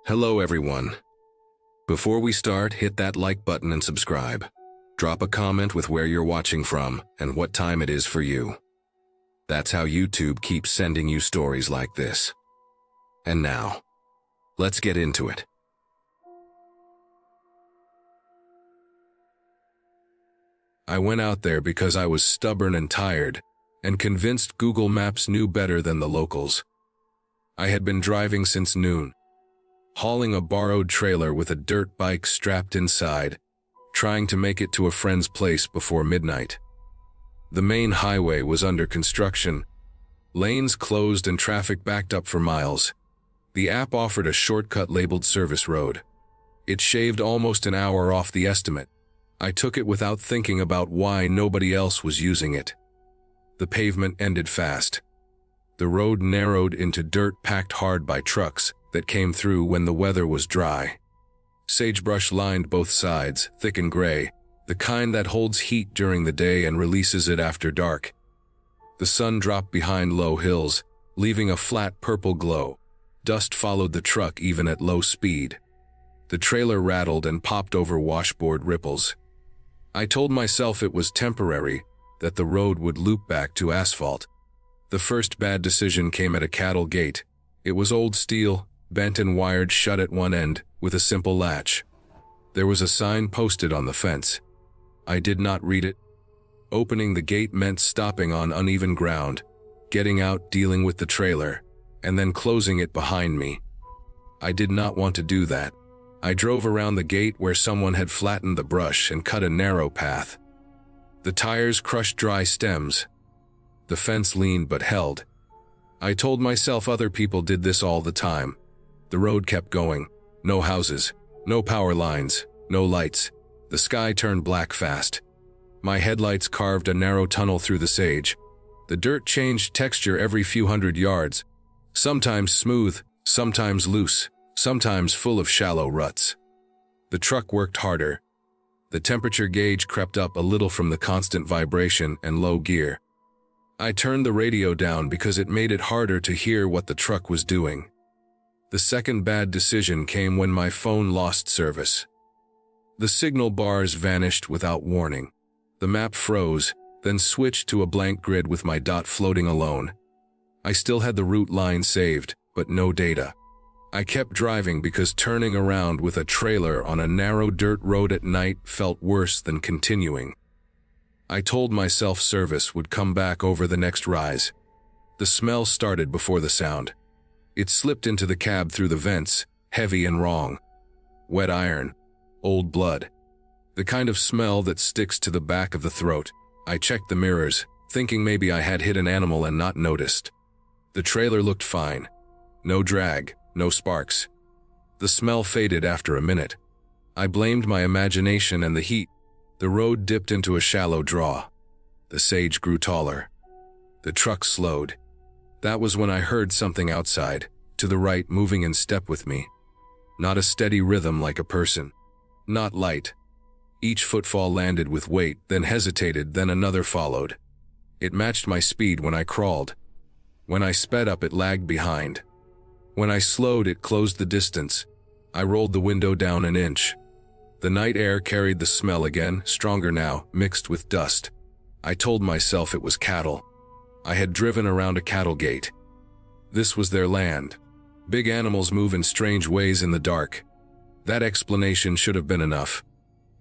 Hello everyone. Before we start, hit that like button and subscribe. Drop a comment with where you're watching from and what time it is for you. That's how YouTube keeps sending you stories like this. And now, let's get into it. I went out there because I was stubborn and tired, and convinced Google Maps knew better than the locals. I had been driving since noon, hauling a borrowed trailer with a dirt bike strapped inside, trying to make it to a friend's place before midnight. The main highway was under construction, lanes closed and traffic backed up for miles. The app offered a shortcut labeled Service Road. It shaved almost an hour off the estimate. I took it without thinking about why nobody else was using it. The pavement ended fast. The road narrowed into dirt packed hard by trucks that came through when the weather was dry. Sagebrush lined both sides, thick and gray, the kind that holds heat during the day and releases it after dark. The sun dropped behind low hills, leaving a flat purple glow. Dust followed the truck even at low speed. The trailer rattled and popped over washboard ripples. I told myself it was temporary, that the road would loop back to asphalt. The first bad decision came at a cattle gate. It was old steel, bent and wired shut at one end, with a simple latch. There was a sign posted on the fence. I did not read it. Opening the gate meant stopping on uneven ground, getting out, dealing with the trailer, and then closing it behind me. I did not want to do that. I drove around the gate where someone had flattened the brush and cut a narrow path. The tires crushed dry stems. The fence leaned but held. I told myself other people did this all the time. The road kept going. No houses, no power lines, no lights. The sky turned black fast. My headlights carved a narrow tunnel through the sage. The dirt changed texture every few hundred yards, sometimes smooth, sometimes loose, sometimes full of shallow ruts. The truck worked harder. The temperature gauge crept up a little from the constant vibration and low gear. I turned the radio down because it made it harder to hear what the truck was doing. The second bad decision came when my phone lost service. The signal bars vanished without warning. The map froze, then switched to a blank grid with my dot floating alone. I still had the route line saved, but no data. I kept driving because turning around with a trailer on a narrow dirt road at night felt worse than continuing. I told myself service would come back over the next rise. The smell started before the sound. It slipped into the cab through the vents, heavy and wrong. Wet iron, old blood. The kind of smell that sticks to the back of the throat. I checked the mirrors, thinking maybe I had hit an animal and not noticed. The trailer looked fine. No drag. No sparks. The smell faded after a minute. I blamed my imagination and the heat. The road dipped into a shallow draw. The sage grew taller. The truck slowed. That was when I heard something outside, to the right, moving in step with me. Not a steady rhythm like a person. Not light. Each footfall landed with weight, then hesitated, then another followed. It matched my speed when I crawled. When I sped up, it lagged behind. When I slowed, it closed the distance. I rolled the window down an inch. The night air carried the smell again, stronger now, mixed with dust. I told myself it was cattle. I had driven around a cattle gate. This was their land. Big animals move in strange ways in the dark. That explanation should have been enough.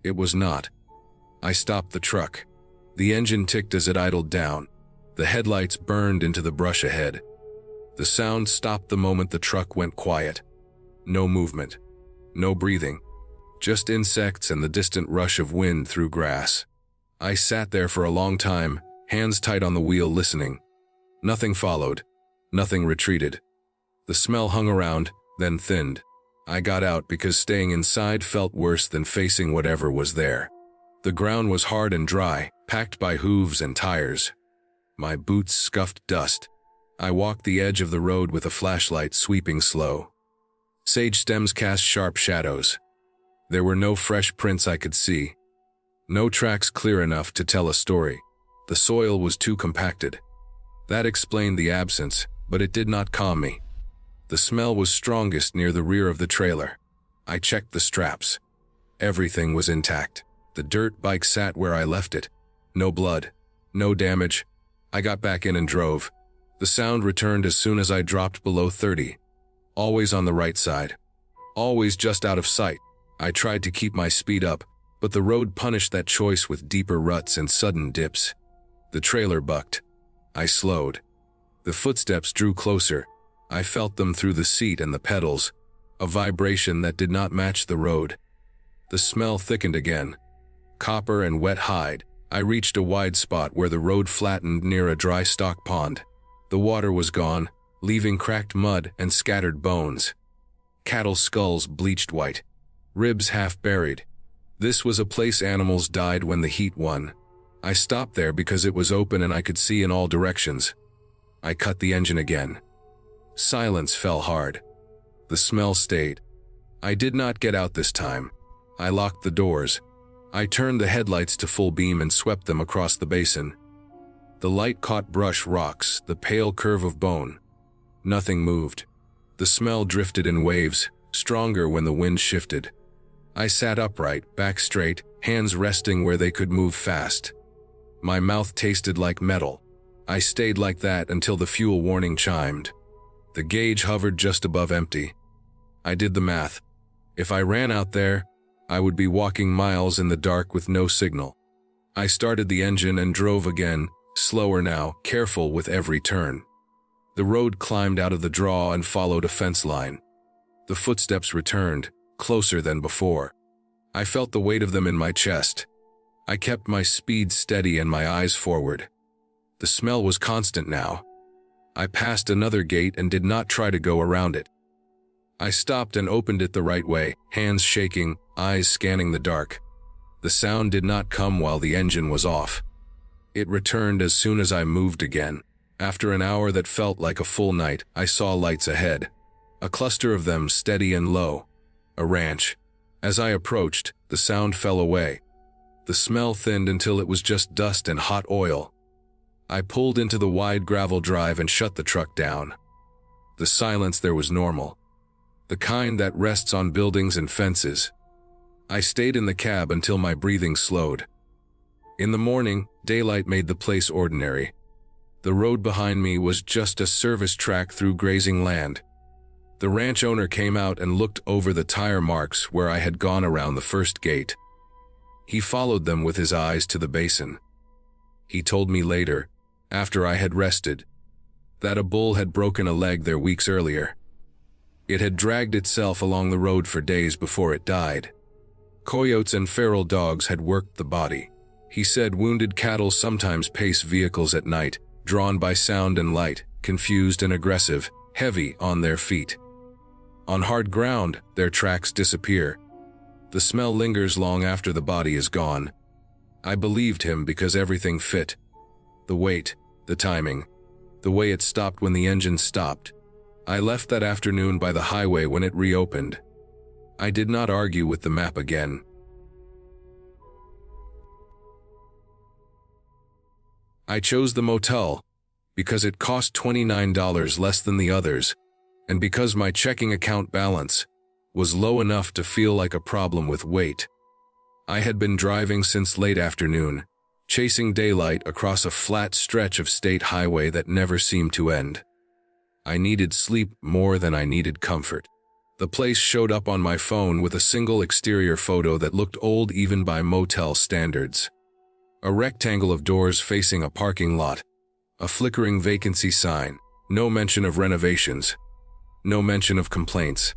It was not. I stopped the truck. The engine ticked as it idled down. The headlights burned into the brush ahead. The sound stopped the moment the truck went quiet. No movement. No breathing. Just insects and the distant rush of wind through grass. I sat there for a long time, hands tight on the wheel, listening. Nothing followed. Nothing retreated. The smell hung around, then thinned. I got out because staying inside felt worse than facing whatever was there. The ground was hard and dry, packed by hooves and tires. My boots scuffed dust. I walked the edge of the road with a flashlight sweeping slow. Sage stems cast sharp shadows. There were no fresh prints I could see. No tracks clear enough to tell a story. The soil was too compacted. That explained the absence, but it did not calm me. The smell was strongest near the rear of the trailer. I checked the straps. Everything was intact. The dirt bike sat where I left it. No blood. No damage. I got back in and drove. The sound returned as soon as I dropped below 30. Always on the right side. Always just out of sight. I tried to keep my speed up, but the road punished that choice with deeper ruts and sudden dips. The trailer bucked. I slowed. The footsteps drew closer. I felt them through the seat and the pedals, a vibration that did not match the road. The smell thickened again. Copper and wet hide. I reached a wide spot where the road flattened near a dry stock pond. The water was gone, leaving cracked mud and scattered bones. Cattle skulls bleached white. Ribs half buried. This was a place animals died when the heat won. I stopped there because it was open and I could see in all directions. I cut the engine again. Silence fell hard. The smell stayed. I did not get out this time. I locked the doors. I turned the headlights to full beam and swept them across the basin. The light caught brush, rocks, the pale curve of bone. Nothing moved. The smell drifted in waves, stronger when the wind shifted. I sat upright, back straight, hands resting where they could move fast. My mouth tasted like metal. I stayed like that until the fuel warning chimed. The gauge hovered just above empty. I did the math. If I ran out there, I would be walking miles in the dark with no signal. I started the engine and drove again, slower now, careful with every turn. The road climbed out of the draw and followed a fence line. The footsteps returned, closer than before. I felt the weight of them in my chest. I kept my speed steady and my eyes forward. The smell was constant now. I passed another gate and did not try to go around it. I stopped and opened it the right way, hands shaking, eyes scanning the dark. The sound did not come while the engine was off. It returned as soon as I moved again. After an hour that felt like a full night, I saw lights ahead. A cluster of them, steady and low. A ranch. As I approached, the sound fell away. The smell thinned until it was just dust and hot oil. I pulled into the wide gravel drive and shut the truck down. The silence there was normal. The kind that rests on buildings and fences. I stayed in the cab until my breathing slowed. In the morning, daylight made the place ordinary. The road behind me was just a service track through grazing land. The ranch owner came out and looked over the tire marks where I had gone around the first gate. He followed them with his eyes to the basin. He told me later, after I had rested, that a bull had broken a leg there weeks earlier. It had dragged itself along the road for days before it died. Coyotes and feral dogs had worked the body. He said wounded cattle sometimes pace vehicles at night, drawn by sound and light, confused and aggressive, heavy on their feet. On hard ground, their tracks disappear. The smell lingers long after the body is gone. I believed him because everything fit. The weight, the timing, the way it stopped when the engine stopped. I left that afternoon by the highway when it reopened. I did not argue with the map again. I chose the motel because it cost $29 less than the others, and because my checking account balance was low enough to feel like a problem with weight. I had been driving since late afternoon, chasing daylight across a flat stretch of state highway that never seemed to end. I needed sleep more than I needed comfort. The place showed up on my phone with a single exterior photo that looked old even by motel standards. A rectangle of doors facing a parking lot, a flickering vacancy sign, no mention of renovations, no mention of complaints.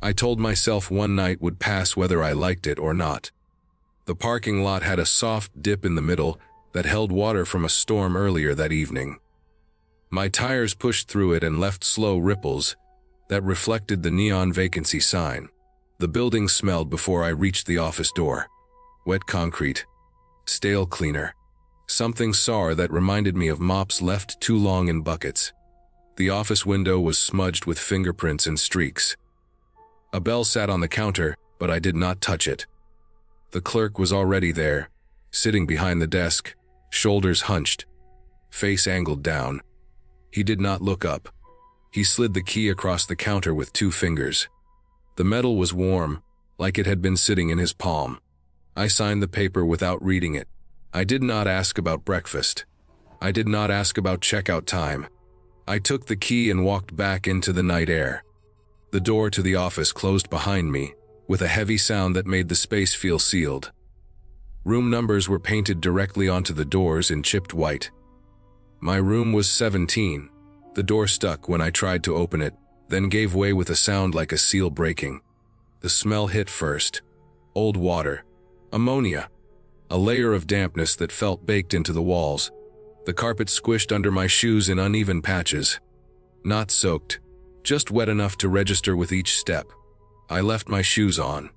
I told myself one night would pass whether I liked it or not. The parking lot had a soft dip in the middle that held water from a storm earlier that evening. My tires pushed through it and left slow ripples that reflected the neon vacancy sign. The building smelled before I reached the office door. Wet concrete. Stale cleaner. Something sour that reminded me of mops left too long in buckets. The office window was smudged with fingerprints and streaks. A bell sat on the counter, but I did not touch it. The clerk was already there, sitting behind the desk, shoulders hunched, face angled down. He did not look up. He slid the key across the counter with 2 fingers. The metal was warm, like it had been sitting in his palm. I signed the paper without reading it. I did not ask about breakfast. I did not ask about checkout time. I took the key and walked back into the night air. The door to the office closed behind me, with a heavy sound that made the space feel sealed. Room numbers were painted directly onto the doors in chipped white. My room was 17. The door stuck when I tried to open it, then gave way with a sound like a seal breaking. The smell hit first. Old water. Ammonia. A layer of dampness that felt baked into the walls. The carpet squished under my shoes in uneven patches. Not soaked, just wet enough to register with each step. I left my shoes on.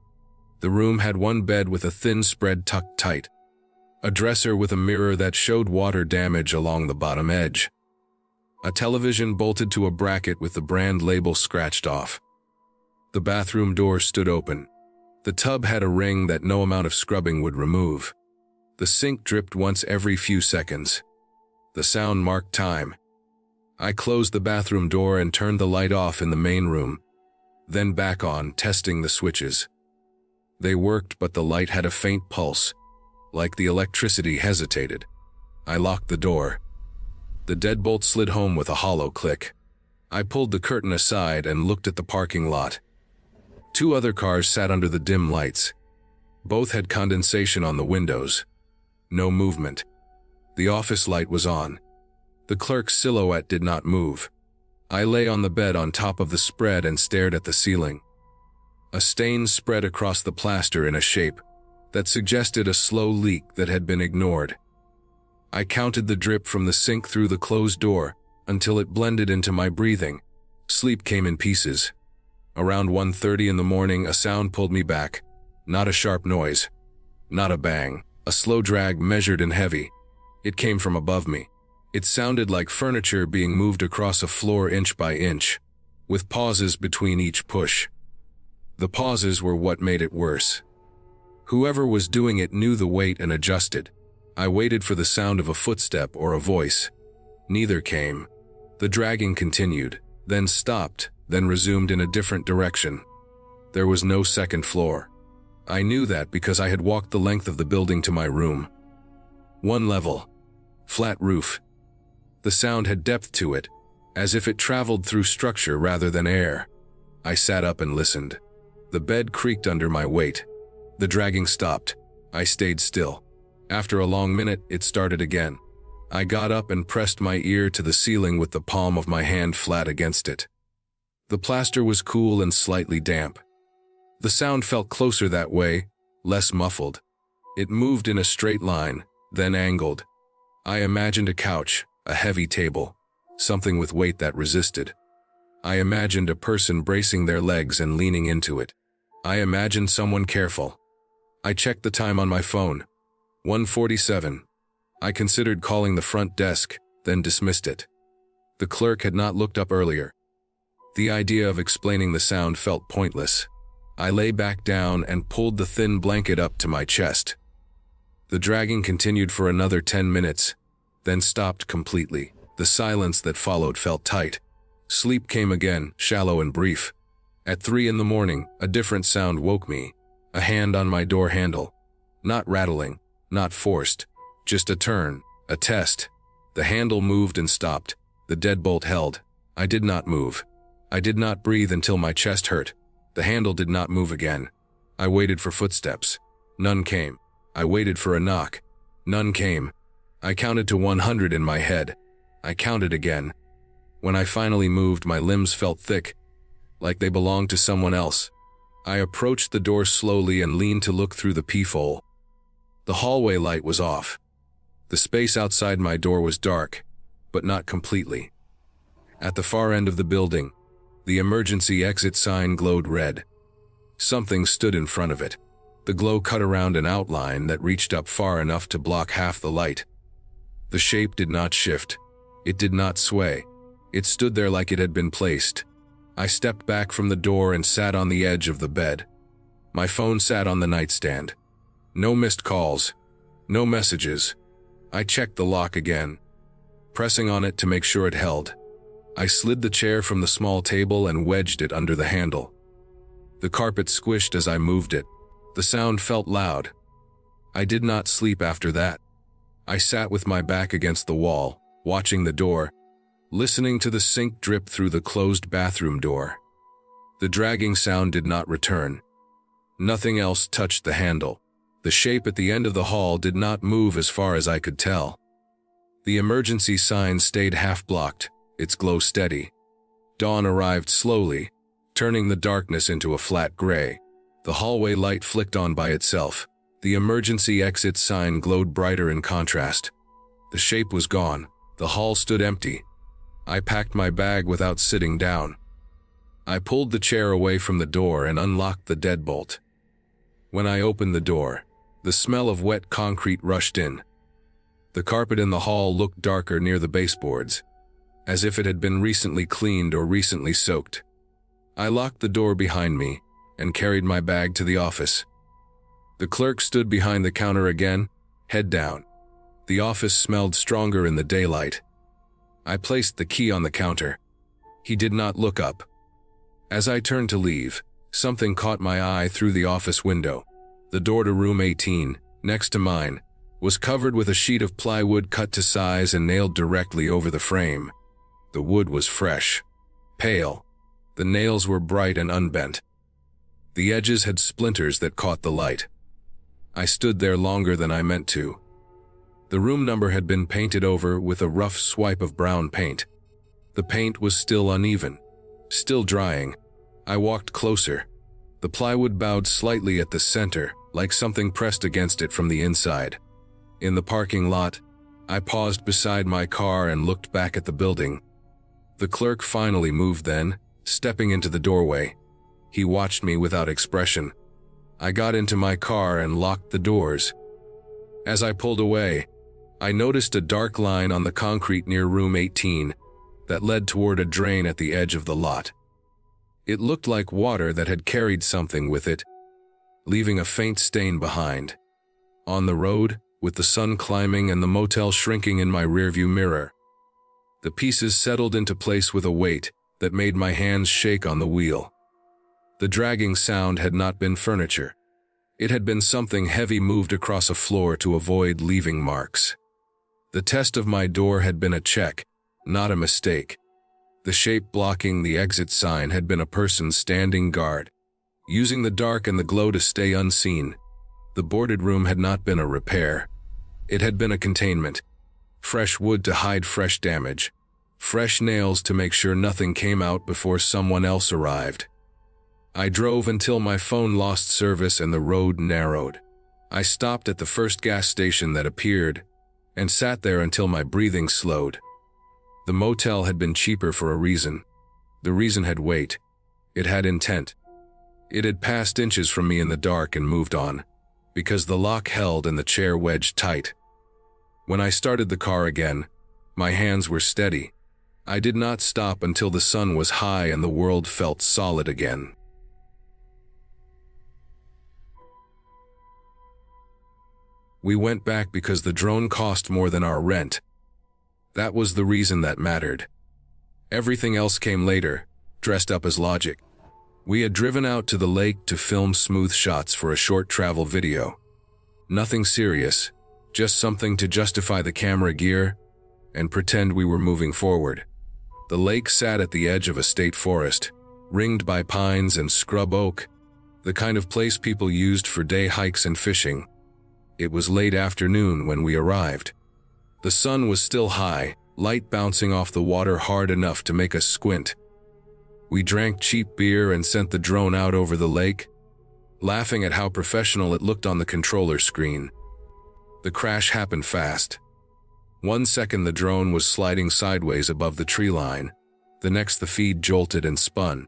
The room had one bed with a thin spread tucked tight. A dresser with a mirror that showed water damage along the bottom edge. A television bolted to a bracket with the brand label scratched off. The bathroom door stood open. The tub had a ring that no amount of scrubbing would remove. The sink dripped once every few seconds. The sound marked time. I closed the bathroom door and turned the light off in the main room, then back on, testing the switches. They worked, but the light had a faint pulse, like the electricity hesitated. I locked the door. The deadbolt slid home with a hollow click. I pulled the curtain aside and looked at the parking lot. 2 other cars sat under the dim lights. Both had condensation on the windows. No movement. The office light was on. The clerk's silhouette did not move. I lay on the bed on top of the spread and stared at the ceiling. A stain spread across the plaster in a shape that suggested a slow leak that had been ignored. I counted the drip from the sink through the closed door until it blended into my breathing. Sleep came in pieces. Around 1:30 in the morning, a sound pulled me back. Not a sharp noise. Not a bang. A slow drag, measured and heavy. It came from above me. It sounded like furniture being moved across a floor inch by inch, with pauses between each push. The pauses were what made it worse. Whoever was doing it knew the weight and adjusted. I waited for the sound of a footstep or a voice. Neither came. The dragging continued, then stopped, then resumed in a different direction. There was no second floor. I knew that because I had walked the length of the building to my room. 1 level. Flat roof. The sound had depth to it, as if it traveled through structure rather than air. I sat up and listened. The bed creaked under my weight. The dragging stopped. I stayed still. After a long minute, it started again. I got up and pressed my ear to the ceiling with the palm of my hand flat against it. The plaster was cool and slightly damp. The sound felt closer that way, less muffled. It moved in a straight line, then angled. I imagined a couch, a heavy table, something with weight that resisted. I imagined a person bracing their legs and leaning into it. I imagined someone careful. I checked the time on my phone. 1:47. I considered calling the front desk, then dismissed it. The clerk had not looked up earlier. The idea of explaining the sound felt pointless. I lay back down and pulled the thin blanket up to my chest. The dragging continued for another 10 minutes, then stopped completely. The silence that followed felt tight. Sleep came again, shallow and brief. At 3 in the morning, a different sound woke me. A hand on my door handle. Not rattling, not forced, just a turn, a test. The handle moved and stopped. The deadbolt held. I did not move. I did not breathe until my chest hurt. The handle did not move again. I waited for footsteps. None came. I waited for a knock. None came. I counted to 100 in my head. I counted again. When I finally moved, my limbs felt thick, like they belonged to someone else. I approached the door slowly and leaned to look through the peephole. The hallway light was off. The space outside my door was dark, but not completely. At the far end of the building, the emergency exit sign glowed red. Something stood in front of it. The glow cut around an outline that reached up far enough to block half the light. The shape did not shift. It did not sway. It stood there like it had been placed. I stepped back from the door and sat on the edge of the bed. My phone sat on the nightstand. No missed calls. No messages. I checked the lock again, pressing on it to make sure it held. I slid the chair from the small table and wedged it under the handle. The carpet squished as I moved it. The sound felt loud. I did not sleep after that. I sat with my back against the wall, watching the door, listening to the sink drip through the closed bathroom door. The dragging sound did not return. Nothing else touched the handle. The shape at the end of the hall did not move as far as I could tell. The emergency sign stayed half-blocked, its glow steady. Dawn arrived slowly, turning the darkness into a flat gray. The hallway light flicked on by itself. The emergency exit sign glowed brighter in contrast. The shape was gone. The hall stood empty. I packed my bag without sitting down. I pulled the chair away from the door and unlocked the deadbolt. When I opened the door, the smell of wet concrete rushed in. The carpet in the hall looked darker near the baseboards, as if it had been recently cleaned or recently soaked. I locked the door behind me and carried my bag to the office. The clerk stood behind the counter again, head down. The office smelled stronger in the daylight. I placed the key on the counter. He did not look up. As I turned to leave, something caught my eye through the office window. The door to room 18, next to mine, was covered with a sheet of plywood cut to size and nailed directly over the frame. The wood was fresh, pale. The nails were bright and unbent. The edges had splinters that caught the light. I stood there longer than I meant to. The room number had been painted over with a rough swipe of brown paint. The paint was still uneven, still drying. I walked closer. The plywood bowed slightly at the center, like something pressed against it from the inside. In the parking lot, I paused beside my car and looked back at the building. The clerk finally moved then, stepping into the doorway. He watched me without expression. I got into my car and locked the doors. As I pulled away, I noticed a dark line on the concrete near room 18 that led toward a drain at the edge of the lot. It looked like water that had carried something with it, leaving a faint stain behind. On the road, with the sun climbing and the motel shrinking in my rearview mirror, the pieces settled into place with a weight that made my hands shake on the wheel. The dragging sound had not been furniture. It had been something heavy moved across a floor to avoid leaving marks. The test of my door had been a check, not a mistake. The shape blocking the exit sign had been a person standing guard, using the dark and the glow to stay unseen. The boarded room had not been a repair. It had been a containment. Fresh wood to hide fresh damage. Fresh nails to make sure nothing came out before someone else arrived. I drove until my phone lost service and the road narrowed. I stopped at the first gas station that appeared and sat there until my breathing slowed. The motel had been cheaper for a reason. The reason had weight. It had intent. It had passed inches from me in the dark and moved on, because the lock held and the chair wedged tight. When I started the car again, my hands were steady. I did not stop until the sun was high and the world felt solid again. We went back because the drone cost more than our rent. That was the reason that mattered. Everything else came later, dressed up as logic. We had driven out to the lake to film smooth shots for a short travel video. Nothing serious, just something to justify the camera gear and pretend we were moving forward. The lake sat at the edge of a state forest, ringed by pines and scrub oak, the kind of place people used for day hikes and fishing. It was late afternoon when we arrived. The sun was still high, light bouncing off the water hard enough to make us squint. We drank cheap beer and sent the drone out over the lake, laughing at how professional it looked on the controller screen. The crash happened fast. 1 second the drone was sliding sideways above the tree line. The next the feed jolted and spun.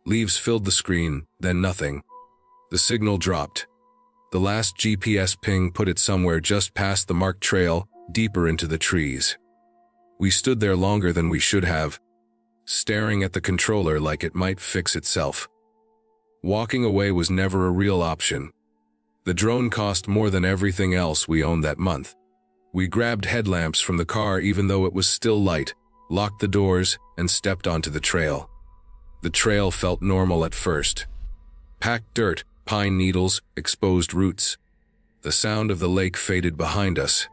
Leaves filled the screen, then nothing. The signal dropped. The last GPS ping put it somewhere just past the marked trail, deeper into the trees. We stood there longer than we should have, staring at the controller like it might fix itself. Walking away was never a real option. The drone cost more than everything else we owned that month. We grabbed headlamps from the car even though it was still light, locked the doors, and stepped onto the trail. The trail felt normal at first. Packed dirt, pine needles, exposed roots. The sound of the lake faded behind us.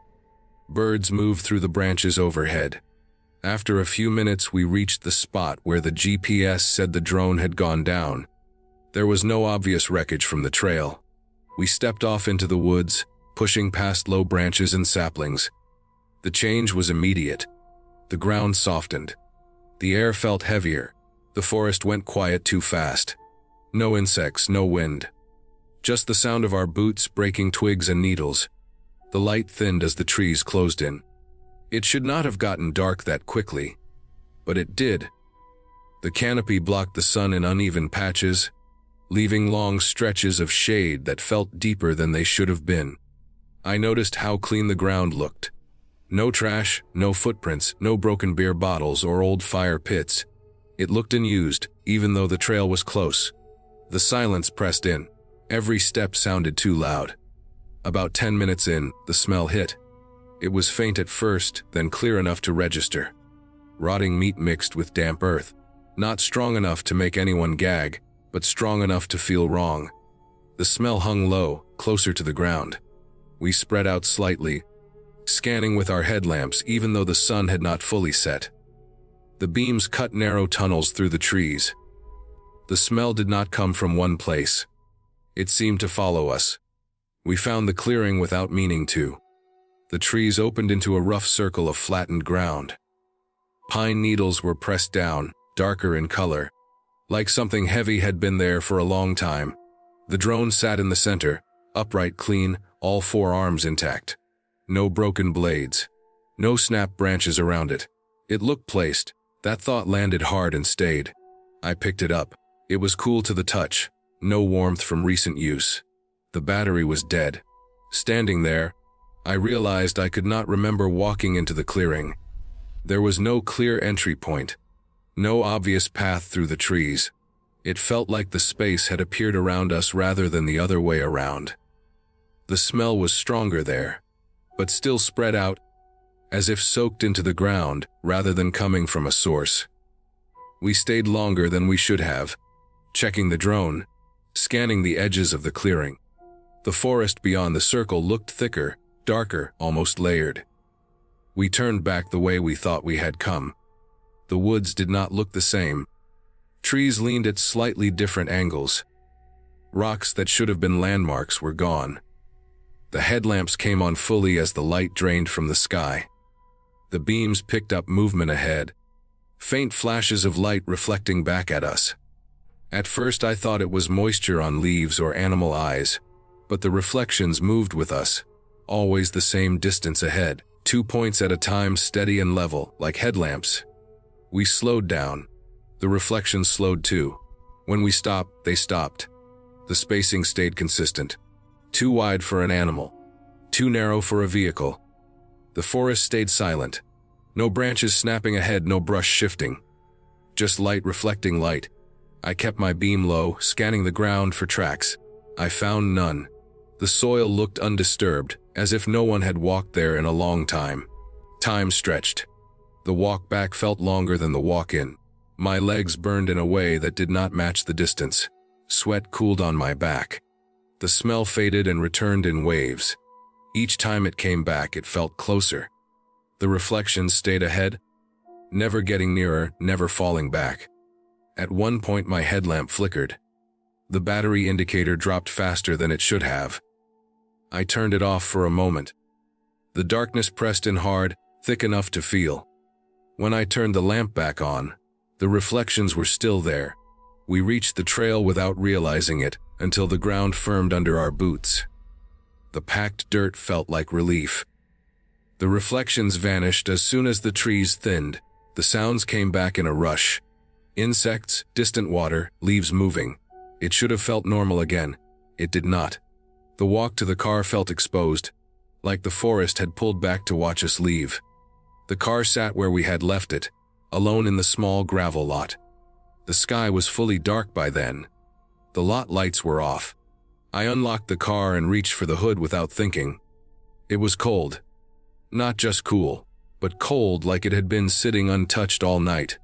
Birds moved through the branches overhead. After a few minutes, we reached the spot where the GPS said the drone had gone down. There was no obvious wreckage from the trail. We stepped off into the woods, pushing past low branches and saplings. The change was immediate. The ground softened. The air felt heavier. The forest went quiet too fast. No insects, no wind. Just the sound of our boots breaking twigs and needles. The light thinned as the trees closed in. It should not have gotten dark that quickly, but it did. The canopy blocked the sun in uneven patches, leaving long stretches of shade that felt deeper than they should have been. I noticed how clean the ground looked. No trash, no footprints, no broken beer bottles or old fire pits. It looked unused, even though the trail was close. The silence pressed in. Every step sounded too loud. About 10 minutes in, the smell hit. It was faint at first, then clear enough to register. Rotting meat mixed with damp earth. Not strong enough to make anyone gag, but strong enough to feel wrong. The smell hung low, closer to the ground. We spread out slightly, scanning with our headlamps even though the sun had not fully set. The beams cut narrow tunnels through the trees. The smell did not come from one place. It seemed to follow us. We found the clearing without meaning to. The trees opened into a rough circle of flattened ground. Pine needles were pressed down, darker in color, like something heavy had been there for a long time. The drone sat in the center, upright, clean, all four arms intact. No broken blades. No snapped branches around it. It looked placed. That thought landed hard and stayed. I picked it up. It was cool to the touch. No warmth from recent use. The battery was dead. Standing there, I realized I could not remember walking into the clearing. There was no clear entry point. No obvious path through the trees. It felt like the space had appeared around us rather than the other way around. The smell was stronger there, but still spread out, as if soaked into the ground rather than coming from a source. We stayed longer than we should have, checking the drone, scanning the edges of the clearing. The forest beyond the circle looked thicker, darker, almost layered. We turned back the way we thought we had come. The woods did not look the same. Trees leaned at slightly different angles. Rocks that should have been landmarks were gone. The headlamps came on fully as the light drained from the sky. The beams picked up movement ahead, faint flashes of light reflecting back at us. At first I thought it was moisture on leaves or animal eyes, but the reflections moved with us, always the same distance ahead, 2 points at a time, steady and level, like headlamps. We slowed down. The reflections slowed too. When we stopped, they stopped. The spacing stayed consistent. Too wide for an animal. Too narrow for a vehicle. The forest stayed silent. No branches snapping ahead, no brush shifting. Just light reflecting light. I kept my beam low, scanning the ground for tracks. I found none. The soil looked undisturbed, as if no one had walked there in a long time. Time stretched. The walk back felt longer than the walk in. My legs burned in a way that did not match the distance. Sweat cooled on my back. The smell faded and returned in waves. Each time it came back, it felt closer. The reflections stayed ahead, never getting nearer, never falling back. At one point my headlamp flickered. The battery indicator dropped faster than it should have. I turned it off for a moment. The darkness pressed in hard, thick enough to feel. When I turned the lamp back on, the reflections were still there. We reached the trail without realizing it until the ground firmed under our boots. The packed dirt felt like relief. The reflections vanished as soon as the trees thinned. The sounds came back in a rush. Insects, distant water, leaves moving. It should have felt normal again. It did not. The walk to the car felt exposed, like the forest had pulled back to watch us leave. The car sat where we had left it, alone in the small gravel lot. The sky was fully dark by then. The lot lights were off. I unlocked the car and reached for the hood without thinking. It was cold. Not just cool, but cold like it had been sitting untouched all night.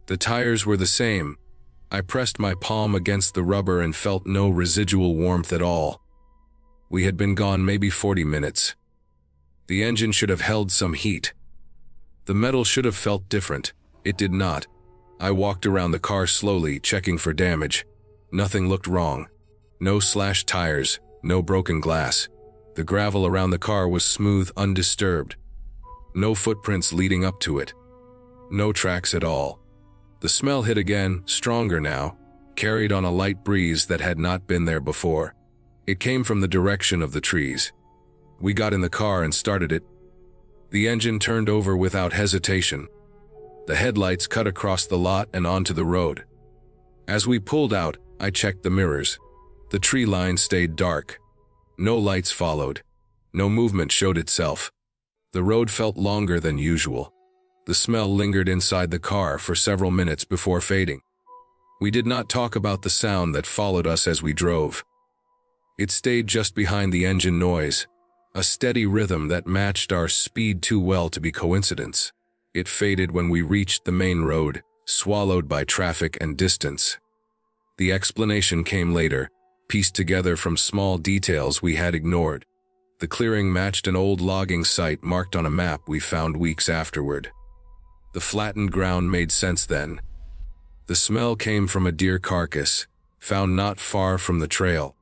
The tires were the same. I pressed my palm against the rubber and felt no residual warmth at all. We had been gone maybe 40 minutes. The engine should have held some heat. The metal should have felt different. It did not. I walked around the car slowly, checking for damage. Nothing looked wrong. No slashed tires, no broken glass. The gravel around the car was smooth, undisturbed. No footprints leading up to it. No tracks at all. The smell hit again, stronger now, carried on a light breeze that had not been there before. It came from the direction of the trees. We got in the car and started it. The engine turned over without hesitation. The headlights cut across the lot and onto the road. As we pulled out, I checked the mirrors. The tree line stayed dark. No lights followed. No movement showed itself. The road felt longer than usual. The smell lingered inside the car for several minutes before fading. We did not talk about the sound that followed us as we drove. It stayed just behind the engine noise, a steady rhythm that matched our speed too well to be coincidence. It faded when we reached the main road, swallowed by traffic and distance. The explanation came later, pieced together from small details we had ignored. The clearing matched an old logging site marked on a map we found weeks afterward. The flattened ground made sense then. The smell came from a deer carcass, found not far from the trail,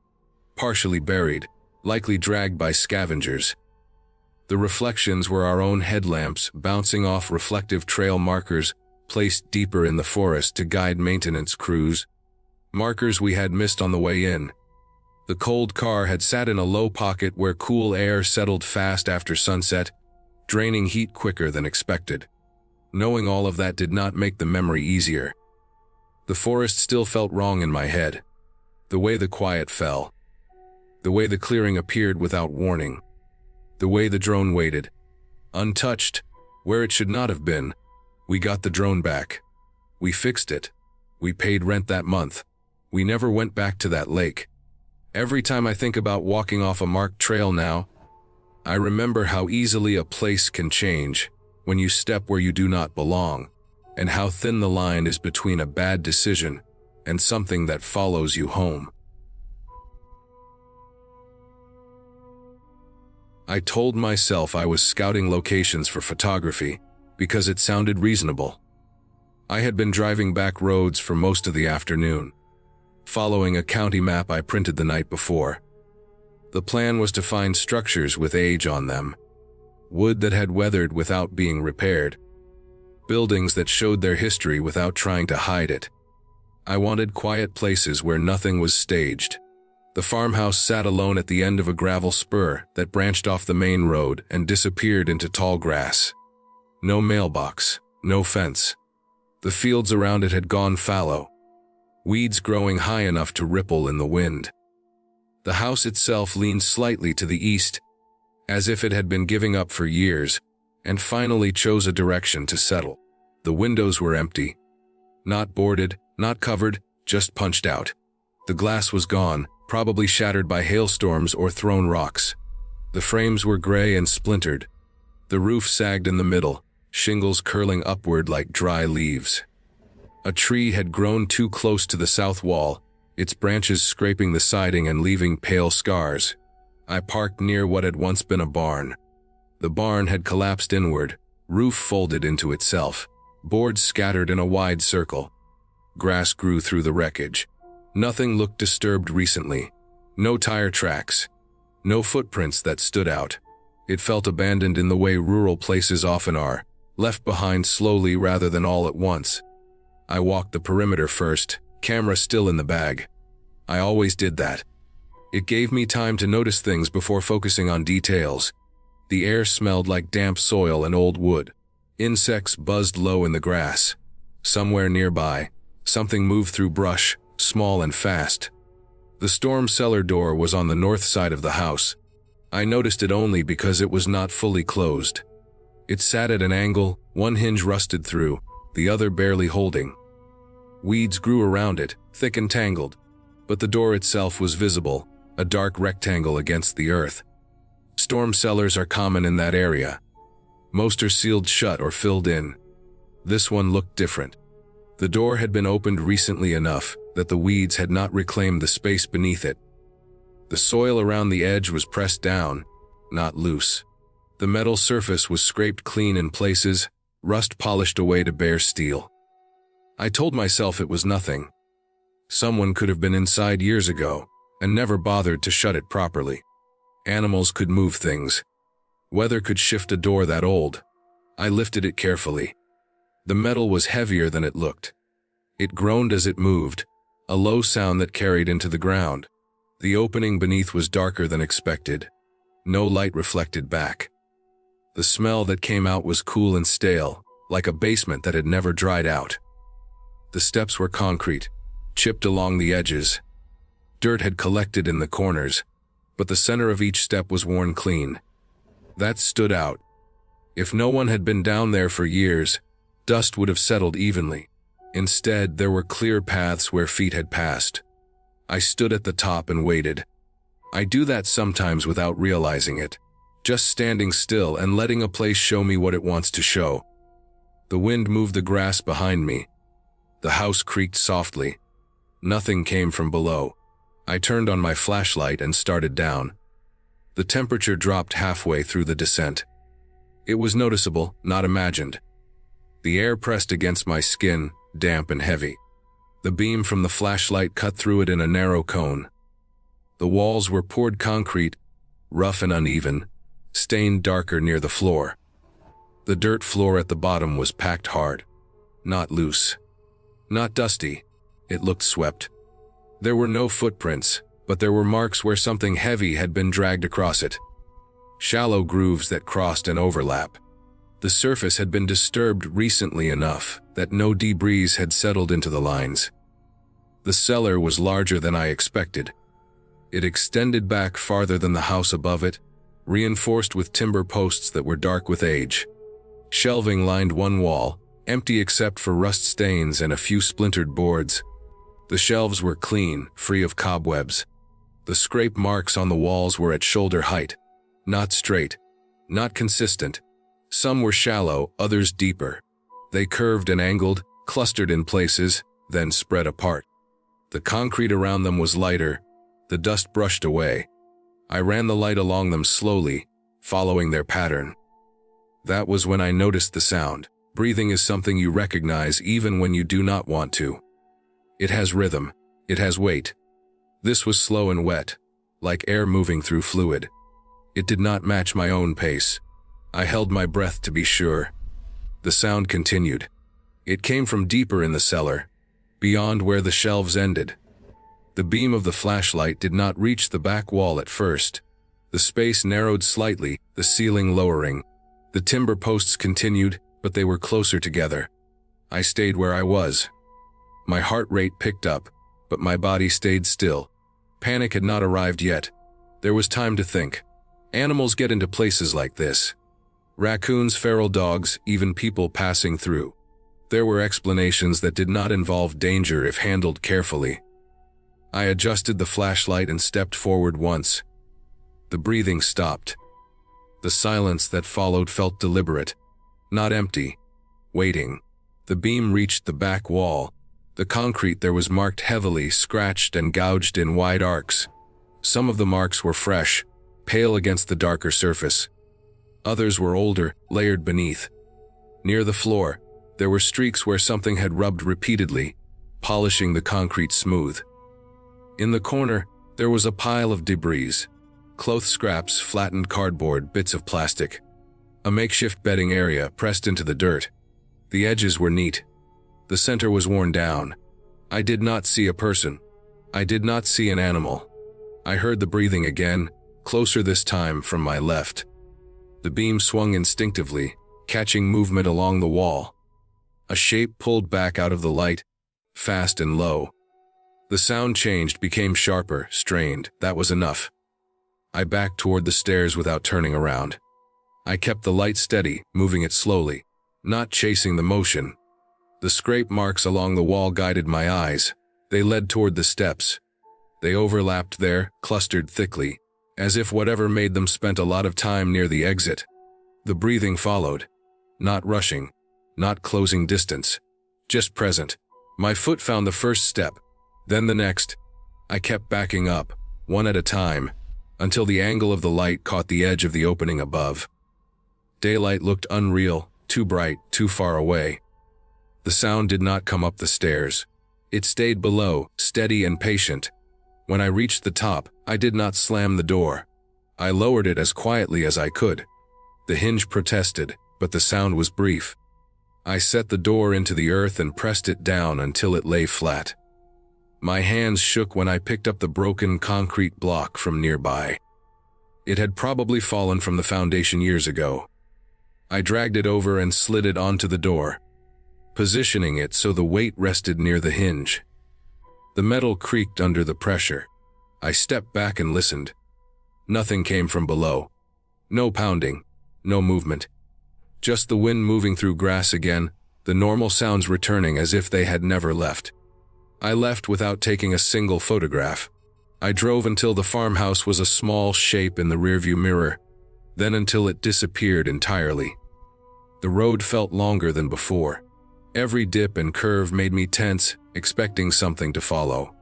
partially buried, likely dragged by scavengers. The reflections were our own headlamps bouncing off reflective trail markers placed deeper in the forest to guide maintenance crews. Markers we had missed on the way in. The cold car had sat in a low pocket where cool air settled fast after sunset, draining heat quicker than expected. Knowing all of that did not make the memory easier. The forest still felt wrong in my head. The way the quiet fell. The way the clearing appeared without warning. The way the drone waited. Untouched, where it should not have been. We got the drone back. We fixed it. We paid rent that month. We never went back to that lake. Every time I think about walking off a marked trail now, I remember how easily a place can change when you step where you do not belong, and how thin the line is between a bad decision and something that follows you home. I told myself I was scouting locations for photography because it sounded reasonable. I had been driving back roads for most of the afternoon, following a county map I printed the night before. The plan was to find structures with age on them, wood that had weathered without being repaired, buildings that showed their history without trying to hide it. I wanted quiet places where nothing was staged. The farmhouse sat alone at the end of a gravel spur that branched off the main road and disappeared into tall grass. No mailbox, no fence. The fields around it had gone fallow, weeds growing high enough to ripple in the wind. The house itself leaned slightly to the east, as if it had been giving up for years, and finally chose a direction to settle. The windows were empty. Not boarded, not covered, just punched out. The glass was gone, probably shattered by hailstorms or thrown rocks. The frames were gray and splintered. The roof sagged in the middle, shingles curling upward like dry leaves. A tree had grown too close to the south wall, its branches scraping the siding and leaving pale scars. I parked near what had once been a barn. The barn had collapsed inward, roof folded into itself, boards scattered in a wide circle. Grass grew through the wreckage. Nothing looked disturbed recently. No tire tracks. No footprints that stood out. It felt abandoned in the way rural places often are, left behind slowly rather than all at once. I walked the perimeter first, camera still in the bag. I always did that. It gave me time to notice things before focusing on details. The air smelled like damp soil and old wood. Insects buzzed low in the grass. Somewhere nearby, something moved through brush, small and fast. The storm cellar door was on the north side of the house. I noticed it only because it was not fully closed. It sat at an angle, one hinge rusted through, the other barely holding. Weeds grew around it, thick and tangled, but the door itself was visible, a dark rectangle against the earth. Storm cellars are common in that area. Most are sealed shut or filled in. This one looked different. The door had been opened recently enough that the weeds had not reclaimed the space beneath it. The soil around the edge was pressed down, not loose. The metal surface was scraped clean in places, rust polished away to bare steel. I told myself it was nothing. Someone could have been inside years ago and never bothered to shut it properly. Animals could move things. Weather could shift a door that old. I lifted it carefully. The metal was heavier than it looked. It groaned as it moved, a low sound that carried into the ground. The opening beneath was darker than expected. No light reflected back. The smell that came out was cool and stale, like a basement that had never dried out. The steps were concrete, chipped along the edges. Dirt had collected in the corners, but the center of each step was worn clean. That stood out. If no one had been down there for years, dust would have settled evenly. Instead, there were clear paths where feet had passed. I stood at the top and waited. I do that sometimes without realizing it, just standing still and letting a place show me what it wants to show. The wind moved the grass behind me. The house creaked softly. Nothing came from below. I turned on my flashlight and started down. The temperature dropped halfway through the descent. It was noticeable, not imagined. The air pressed against my skin, damp and heavy. The beam from the flashlight cut through it in a narrow cone. The walls were poured concrete, rough and uneven, stained darker near the floor. The dirt floor at the bottom was packed hard, not loose, not dusty. It looked swept. There were no footprints, but there were marks where something heavy had been dragged across it. Shallow grooves that crossed and overlap. The surface had been disturbed recently enough that no debris had settled into the lines. The cellar was larger than I expected. It extended back farther than the house above it, reinforced with timber posts that were dark with age. Shelving lined one wall, empty except for rust stains and a few splintered boards. The shelves were clean, free of cobwebs. The scrape marks on the walls were at shoulder height, not straight, not consistent. Some were shallow, others deeper. They curved and angled, clustered in places, then spread apart. The concrete around them was lighter. The dust brushed away. I ran the light along them slowly, following their pattern. That was when I noticed the sound. Breathing is something you recognize even when you do not want to. It has rhythm. It has weight. This was slow and wet, like air moving through fluid. It did not match my own pace. I held my breath to be sure. The sound continued. It came from deeper in the cellar, beyond where the shelves ended. The beam of the flashlight did not reach the back wall at first. The space narrowed slightly, the ceiling lowering. The timber posts continued, but they were closer together. I stayed where I was. My heart rate picked up, but my body stayed still. Panic had not arrived yet. There was time to think. Animals get into places like this. Raccoons, feral dogs, even people passing through. There were explanations that did not involve danger if handled carefully. I adjusted the flashlight and stepped forward once. The breathing stopped. The silence that followed felt deliberate, not empty, waiting. The beam reached the back wall. The concrete there was marked heavily, scratched and gouged in wide arcs. Some of the marks were fresh, pale against the darker surface. Others were older, layered beneath. Near the floor, there were streaks where something had rubbed repeatedly, polishing the concrete smooth. In the corner, there was a pile of debris. Cloth scraps, flattened cardboard, bits of plastic. A makeshift bedding area pressed into the dirt. The edges were neat. The center was worn down. I did not see a person. I did not see an animal. I heard the breathing again, closer this time from my left. The beam swung instinctively, catching movement along the wall. A shape pulled back out of the light, fast and low. The sound changed, became sharper, strained. That was enough. I backed toward the stairs without turning around. I kept the light steady, moving it slowly, not chasing the motion. The scrape marks along the wall guided my eyes. They led toward the steps. They overlapped there, clustered thickly, as if whatever made them spent a lot of time near the exit. The breathing followed. Not rushing, not closing distance, just present. My foot found the first step, then the next. I kept backing up, one at a time, until the angle of the light caught the edge of the opening above. Daylight looked unreal, too bright, too far away. The sound did not come up the stairs. It stayed below, steady and patient. When I reached the top, I did not slam the door. I lowered it as quietly as I could. The hinge protested, but the sound was brief. I set the door into the earth and pressed it down until it lay flat. My hands shook when I picked up the broken concrete block from nearby. It had probably fallen from the foundation years ago. I dragged it over and slid it onto the door, positioning it so the weight rested near the hinge. The metal creaked under the pressure. I stepped back and listened. Nothing came from below. No pounding, no movement. Just the wind moving through grass again, the normal sounds returning as if they had never left. I left without taking a single photograph. I drove until the farmhouse was a small shape in the rearview mirror, then until it disappeared entirely. The road felt longer than before. Every dip and curve made me tense, expecting something to follow.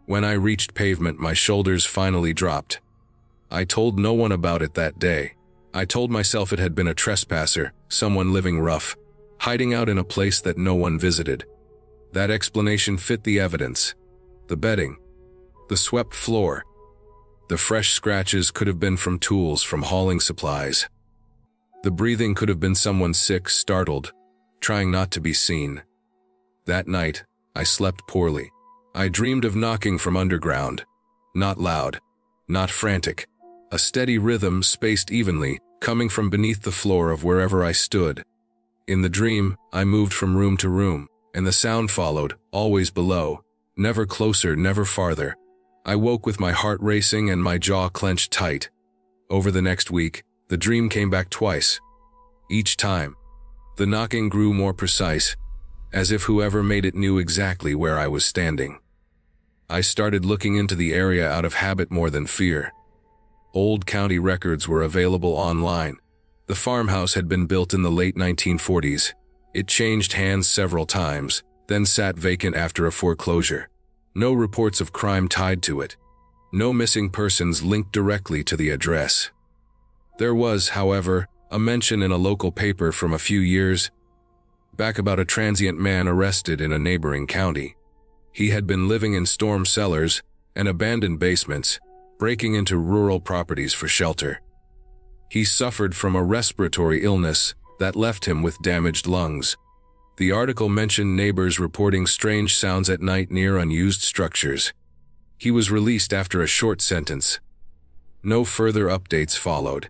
When I reached pavement, my shoulders finally dropped. I told no one about it that day. I told myself it had been a trespasser, someone living rough, hiding out in a place that no one visited. That explanation fit the evidence. The bedding, the swept floor, the fresh scratches could have been from tools from hauling supplies. The breathing could have been someone sick, startled, trying not to be seen. That night, I slept poorly. I dreamed of knocking from underground. Not loud, not frantic. A steady rhythm spaced evenly, coming from beneath the floor of wherever I stood. In the dream, I moved from room to room, and the sound followed, always below, never closer, never farther. I woke with my heart racing and my jaw clenched tight. Over the next week, the dream came back twice. Each time, the knocking grew more precise, as if whoever made it knew exactly where I was standing. I started looking into the area out of habit more than fear. Old county records were available online. The farmhouse had been built in the late 1940s. It changed hands several times, then sat vacant after a foreclosure. No reports of crime tied to it. No missing persons linked directly to the address. There was, however, a mention in a local paper from a few years back about a transient man arrested in a neighboring county. He had been living in storm cellars and abandoned basements, breaking into rural properties for shelter. He suffered from a respiratory illness that left him with damaged lungs. The article mentioned neighbors reporting strange sounds at night near unused structures. He was released after a short sentence. No further updates followed.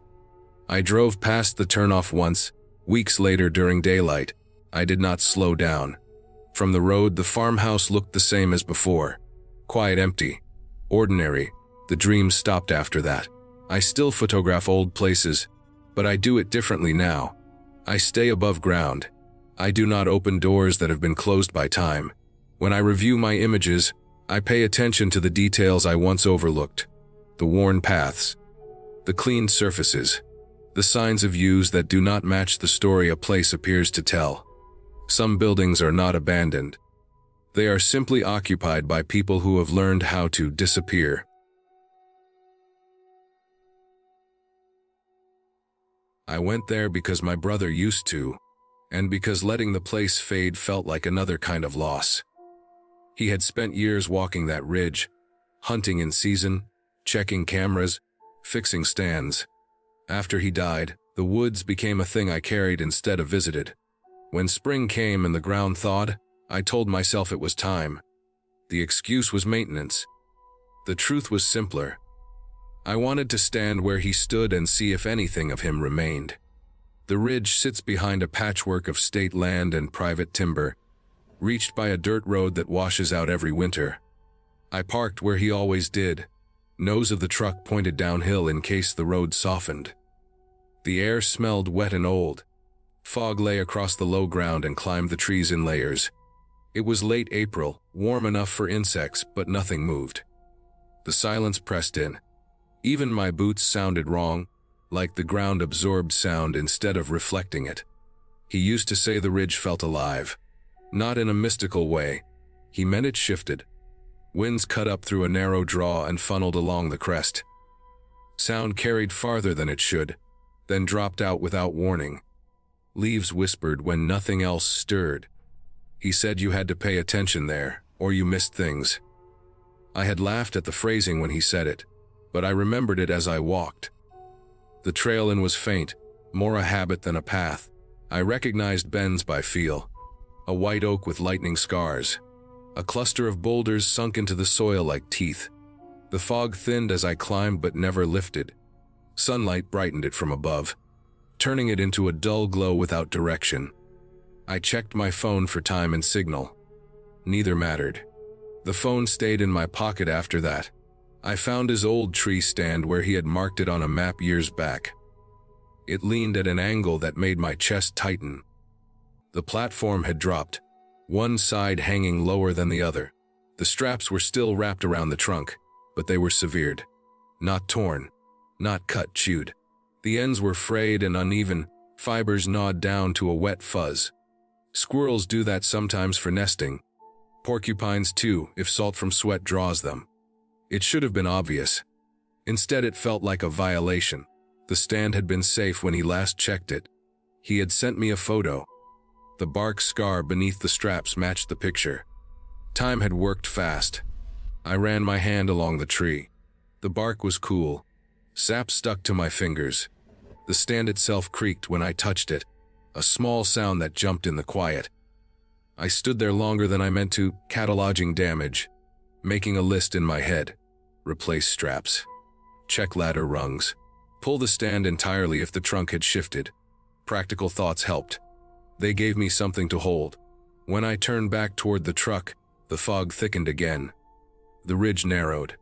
I drove past the turnoff once, weeks later during daylight. I did not slow down. From the road, the farmhouse looked the same as before. Quiet, empty, ordinary. The dream stopped after that. I still photograph old places, but I do it differently now. I stay above ground. I do not open doors that have been closed by time. When I review my images, I pay attention to the details I once overlooked. The worn paths, the cleaned surfaces, the signs of use that do not match the story a place appears to tell. Some buildings are not abandoned. They are simply occupied by people who have learned how to disappear. I went there because my brother used to, and because letting the place fade felt like another kind of loss. He had spent years walking that ridge, hunting in season, checking cameras, fixing stands. After he died, the woods became a thing I carried instead of visited. When spring came and the ground thawed, I told myself it was time. The excuse was maintenance. The truth was simpler. I wanted to stand where he stood and see if anything of him remained. The ridge sits behind a patchwork of state land and private timber, reached by a dirt road that washes out every winter. I parked where he always did, nose of the truck pointed downhill in case the road softened. The air smelled wet and old. Fog lay across the low ground and climbed the trees in layers. It was late April, warm enough for insects, but nothing moved. The silence pressed in. Even my boots sounded wrong, like the ground absorbed sound instead of reflecting it. He used to say the ridge felt alive. Not in a mystical way. He meant it shifted. Winds cut up through a narrow draw and funneled along the crest. Sound carried farther than it should, then dropped out without warning. Leaves whispered when nothing else stirred. He said you had to pay attention there, or you missed things. I had laughed at the phrasing when he said it, but I remembered it as I walked. The trail-in was faint, more a habit than a path. I recognized bends by feel. A white oak with lightning scars. A cluster of boulders sunk into the soil like teeth. The fog thinned as I climbed but never lifted. Sunlight brightened it from above, turning it into a dull glow without direction. I checked my phone for time and signal. Neither mattered. The phone stayed in my pocket after that. I found his old tree stand where he had marked it on a map years back. It leaned at an angle that made my chest tighten. The platform had dropped, one side hanging lower than the other. The straps were still wrapped around the trunk, but they were severed. Not torn, not cut, chewed. The ends were frayed and uneven, fibers gnawed down to a wet fuzz. Squirrels do that sometimes for nesting. Porcupines too, if salt from sweat draws them. It should have been obvious. Instead, it felt like a violation. The stand had been safe when he last checked it. He had sent me a photo. The bark scar beneath the straps matched the picture. Time had worked fast. I ran my hand along the tree. The bark was cool. Sap stuck to my fingers. The stand itself creaked when I touched it, a small sound that jumped in the quiet. I stood there longer than I meant to, cataloging damage, making a list in my head. Replace straps. Check ladder rungs. Pull the stand entirely if the trunk had shifted. Practical thoughts helped. They gave me something to hold. When I turned back toward the truck, the fog thickened again. The ridge narrowed.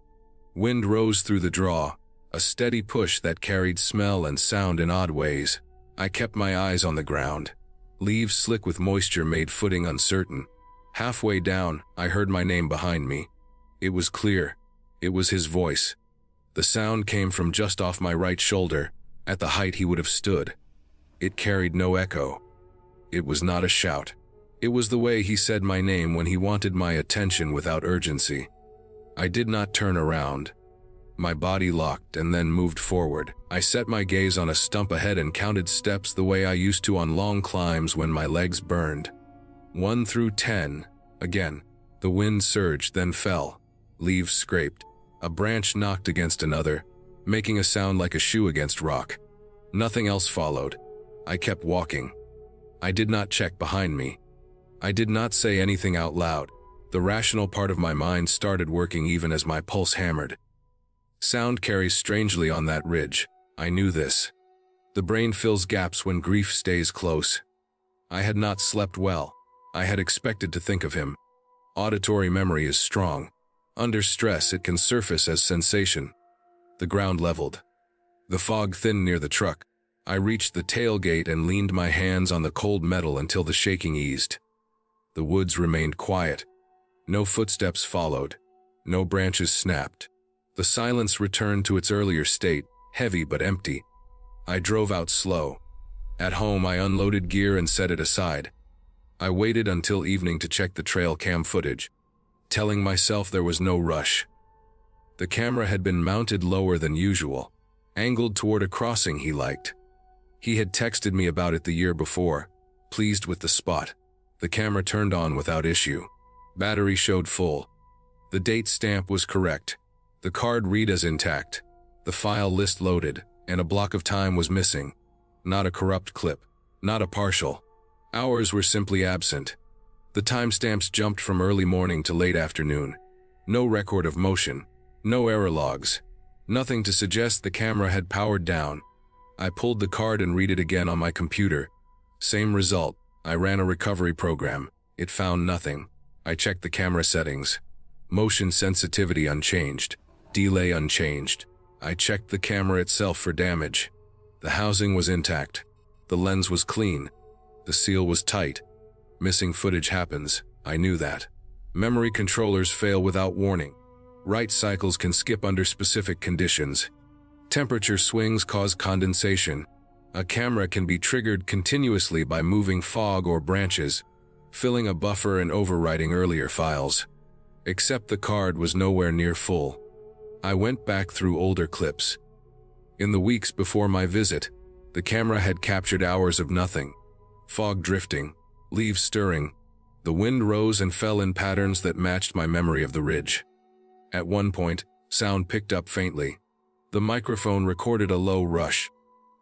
Wind rose through the draw, a steady push that carried smell and sound in odd ways. I kept my eyes on the ground. Leaves slick with moisture made footing uncertain. Halfway down, I heard my name behind me. It was clear. It was his voice. The sound came from just off my right shoulder, at the height he would have stood. It carried no echo. It was not a shout. It was the way he said my name when he wanted my attention without urgency. I did not turn around. My body locked and then moved forward. I set my gaze on a stump ahead and counted steps the way I used to on long climbs when my legs burned. 1 through 10. Again. The wind surged, then fell. Leaves scraped. A branch knocked against another, making a sound like a shoe against rock. Nothing else followed. I kept walking. I did not check behind me. I did not say anything out loud. The rational part of my mind started working even as my pulse hammered. Sound carries strangely on that ridge. I knew this. The brain fills gaps when grief stays close. I had not slept well. I had expected to think of him. Auditory memory is strong. Under stress, it can surface as sensation. The ground leveled. The fog thinned near the truck. I reached the tailgate and leaned my hands on the cold metal until the shaking eased. The woods remained quiet. No footsteps followed. No branches snapped. The silence returned to its earlier state, heavy but empty. I drove out slow. At home, I unloaded gear and set it aside. I waited until evening to check the trail cam footage, telling myself there was no rush. The camera had been mounted lower than usual, angled toward a crossing he liked. He had texted me about it the year before, pleased with the spot. The camera turned on without issue. Battery showed full. The date stamp was correct. The card read as intact. The file list loaded, and a block of time was missing. Not a corrupt clip, not a partial. Hours were simply absent. The timestamps jumped from early morning to late afternoon. No record of motion, no error logs, nothing to suggest the camera had powered down. I pulled the card and read it again on my computer. Same result. I ran a recovery program. It found nothing. I checked the camera settings. Motion sensitivity unchanged. Delay unchanged. I checked the camera itself for damage. The housing was intact. The lens was clean. The seal was tight. Missing footage happens. I knew that. Memory controllers fail without warning. Write cycles can skip under specific conditions. Temperature swings cause condensation. A camera can be triggered continuously by moving fog or branches, filling a buffer and overwriting earlier files. Except the card was nowhere near full. I went back through older clips. In the weeks before my visit, the camera had captured hours of nothing. Fog drifting, leaves stirring. The wind rose and fell in patterns that matched my memory of the ridge. At one point, sound picked up faintly. The microphone recorded a low rush,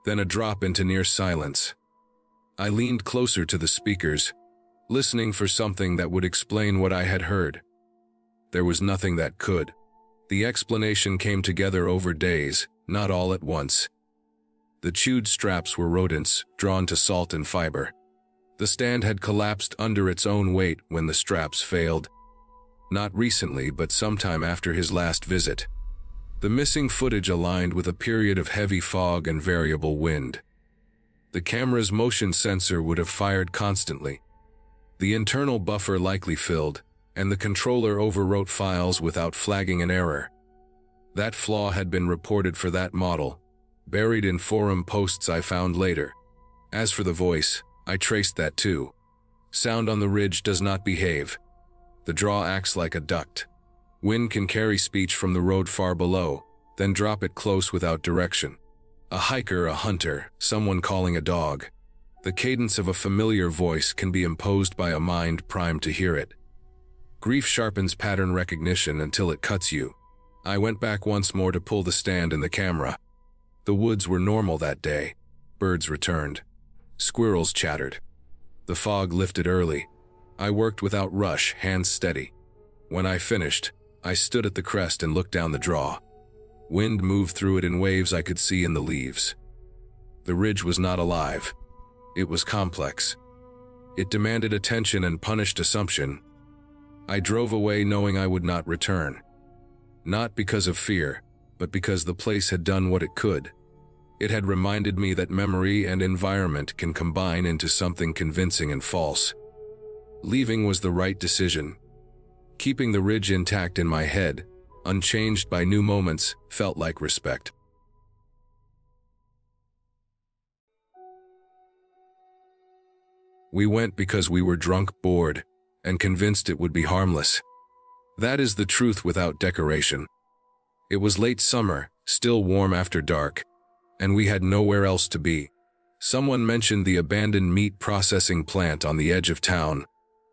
then a drop into near silence. I leaned closer to the speakers, listening for something that would explain what I had heard. There was nothing that could. The explanation came together over days, not all at once. The chewed straps were rodents, drawn to salt and fiber. The stand had collapsed under its own weight when the straps failed. Not recently, but sometime after his last visit. The missing footage aligned with a period of heavy fog and variable wind. The camera's motion sensor would have fired constantly. The internal buffer likely filled, and the controller overwrote files without flagging an error. That flaw had been reported for that model, buried in forum posts I found later. As for the voice, I traced that too. Sound on the ridge does not behave. The draw acts like a duct. Wind can carry speech from the road far below, then drop it close without direction. A hiker, a hunter, someone calling a dog. The cadence of a familiar voice can be imposed by a mind primed to hear it. Grief sharpens pattern recognition until it cuts you. I went back once more to pull the stand and the camera. The woods were normal that day. Birds returned. Squirrels chattered. The fog lifted early. I worked without rush, hands steady. When I finished, I stood at the crest and looked down the draw. Wind moved through it in waves I could see in the leaves. The ridge was not alive. It was complex. It demanded attention and punished assumption. I drove away knowing I would not return. Not because of fear, but because the place had done what it could. It had reminded me that memory and environment can combine into something convincing and false. Leaving was the right decision. Keeping the ridge intact in my head, unchanged by new moments, felt like respect. We went because we were drunk, bored, and convinced it would be harmless. That is the truth without decoration. It was late summer, still warm after dark, and we had nowhere else to be. Someone mentioned the abandoned meat processing plant on the edge of town,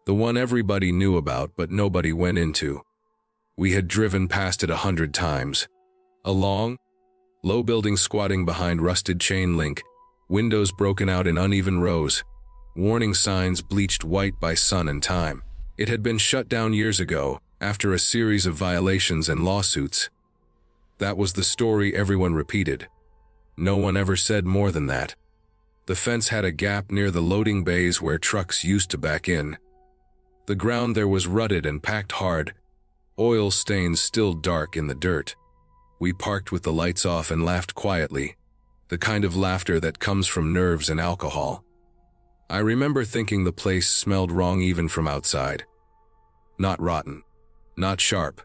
the one everybody knew about but nobody went into. We had driven past it 100 times. A long, low building squatting behind rusted chain link, windows broken out in uneven rows, warning signs bleached white by sun and time. It had been shut down years ago, after a series of violations and lawsuits. That was the story everyone repeated. No one ever said more than that. The fence had a gap near the loading bays where trucks used to back in. The ground there was rutted and packed hard, oil stains still dark in the dirt. We parked with the lights off and laughed quietly, the kind of laughter that comes from nerves and alcohol. I remember thinking the place smelled wrong even from outside. Not rotten, not sharp,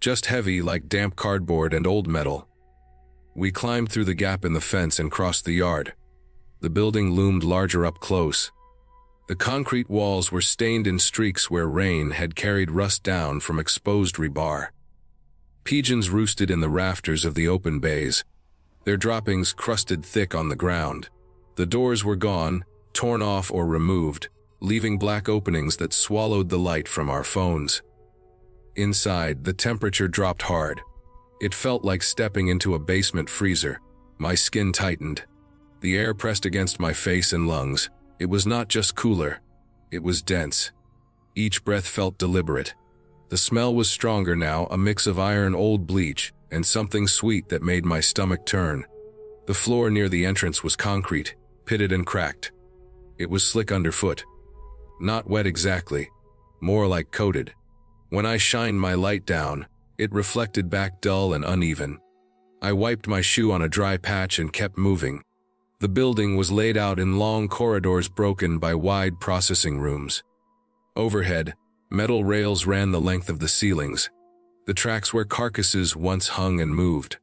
just heavy like damp cardboard and old metal. We climbed through the gap in the fence and crossed the yard. The building loomed larger up close. The concrete walls were stained in streaks where rain had carried rust down from exposed rebar. Pigeons roosted in the rafters of the open bays, their droppings crusted thick on the ground. The doors were gone, torn off or removed, leaving black openings that swallowed the light from our phones. Inside, the temperature dropped hard. It felt like stepping into a basement freezer. My skin tightened. The air pressed against my face and lungs. It was not just cooler, it was dense. Each breath felt deliberate. The smell was stronger now, a mix of iron, old bleach, and something sweet that made my stomach turn. The floor near the entrance was concrete, pitted and cracked. It was slick underfoot. Not wet exactly, more like coated. When I shined my light down, it reflected back dull and uneven. I wiped my shoe on a dry patch and kept moving. The building was laid out in long corridors broken by wide processing rooms. Overhead, metal rails ran the length of the ceilings, the tracks where carcasses once hung and moved.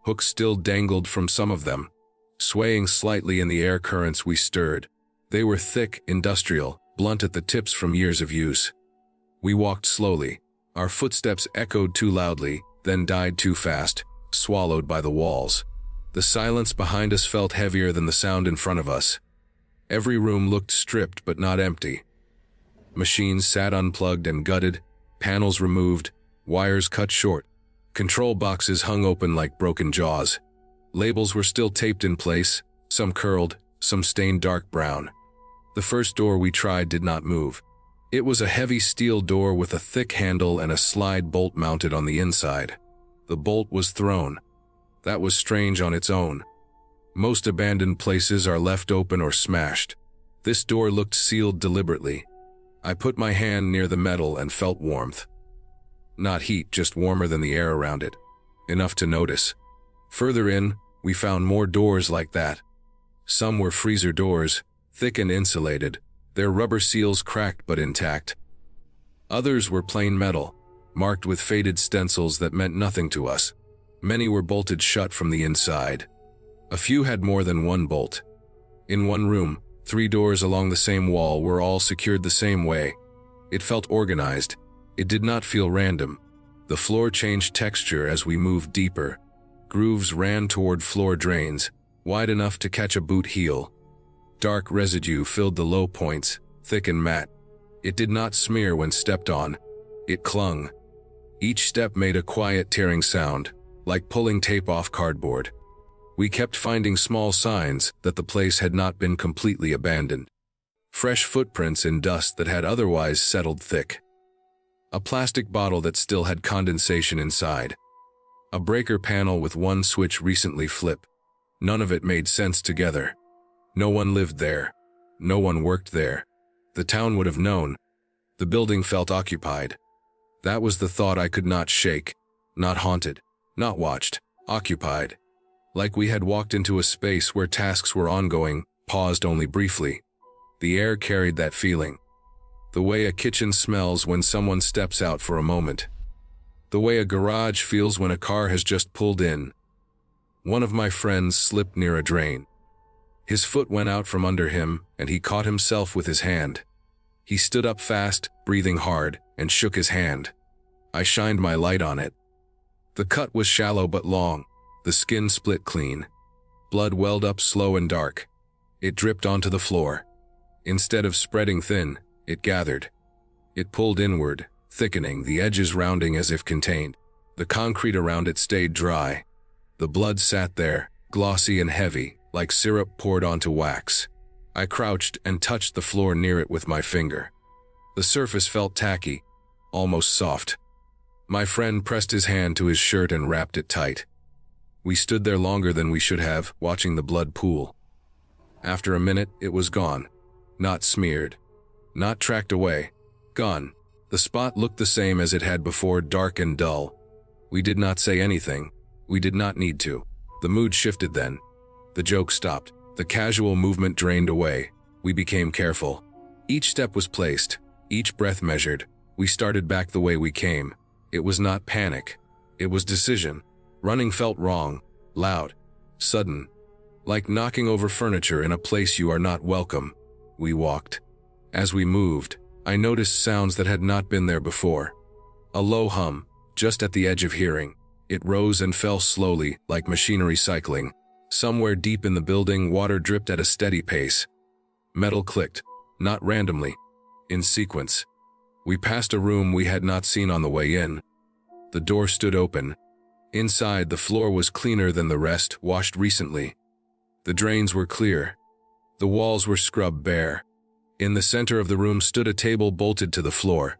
Hooks still dangled from some of them, swaying slightly in the air currents we stirred. They were thick, industrial, blunt at the tips from years of use. We walked slowly. Our footsteps echoed too loudly, then died too fast, swallowed by the walls. The silence behind us felt heavier than the sound in front of us. Every room looked stripped but not empty. Machines sat unplugged and gutted, panels removed, wires cut short. Control boxes hung open like broken jaws. Labels were still taped in place, some curled, some stained dark brown. The first door we tried did not move. It was a heavy steel door with a thick handle and a slide bolt mounted on the inside. The bolt was thrown. That was strange on its own. Most abandoned places are left open or smashed. This door looked sealed deliberately. I put my hand near the metal and felt warmth. Not heat, just warmer than the air around it. Enough to notice. Further in, we found more doors like that. Some were freezer doors, thick and insulated, their rubber seals cracked but intact. Others were plain metal, marked with faded stencils that meant nothing to us. Many were bolted shut from the inside. A few had more than one bolt. In one room, 3 doors along the same wall were all secured the same way. It felt organized. It did not feel random. The floor changed texture as we moved deeper. Grooves ran toward floor drains, wide enough to catch a boot heel. Dark residue filled the low points, thick and matte. It did not smear when stepped on. It clung. Each step made a quiet tearing sound, like pulling tape off cardboard. We kept finding small signs that the place had not been completely abandoned. Fresh footprints in dust that had otherwise settled thick. A plastic bottle that still had condensation inside. A breaker panel with one switch recently flipped. None of it made sense together. No one lived there. No one worked there. The town would have known. The building felt occupied. That was the thought I could not shake. Not haunted. Not watched. Occupied. Like we had walked into a space where tasks were ongoing, paused only briefly. The air carried that feeling. The way a kitchen smells when someone steps out for a moment. The way a garage feels when a car has just pulled in. One of my friends slipped near a drain. His foot went out from under him, and he caught himself with his hand. He stood up fast, breathing hard, and shook his hand. I shined my light on it. The cut was shallow but long. The skin split clean. Blood welled up slow and dark. It dripped onto the floor. Instead of spreading thin, it gathered. It pulled inward, thickening, the edges rounding as if contained. The concrete around it stayed dry. The blood sat there, glossy and heavy, like syrup poured onto wax. I crouched and touched the floor near it with my finger. The surface felt tacky, almost soft. My friend pressed his hand to his shirt and wrapped it tight. We stood there longer than we should have, watching the blood pool. After a minute, it was gone. Not smeared. Not tracked away. Gone. The spot looked the same as it had before, dark and dull. We did not say anything. We did not need to. The mood shifted then. The joke stopped. The casual movement drained away. We became careful. Each step was placed. Each breath measured. We started back the way we came. It was not panic. It was decision. Running felt wrong, loud, sudden. Like knocking over furniture in a place you are not welcome. We walked. As we moved, I noticed sounds that had not been there before. A low hum, just at the edge of hearing. It rose and fell slowly, like machinery cycling. Somewhere deep in the building, water dripped at a steady pace. Metal clicked, not randomly, in sequence. We passed a room we had not seen on the way in. The door stood open. Inside, the floor was cleaner than the rest, washed recently. The drains were clear. The walls were scrubbed bare. In the center of the room stood a table bolted to the floor.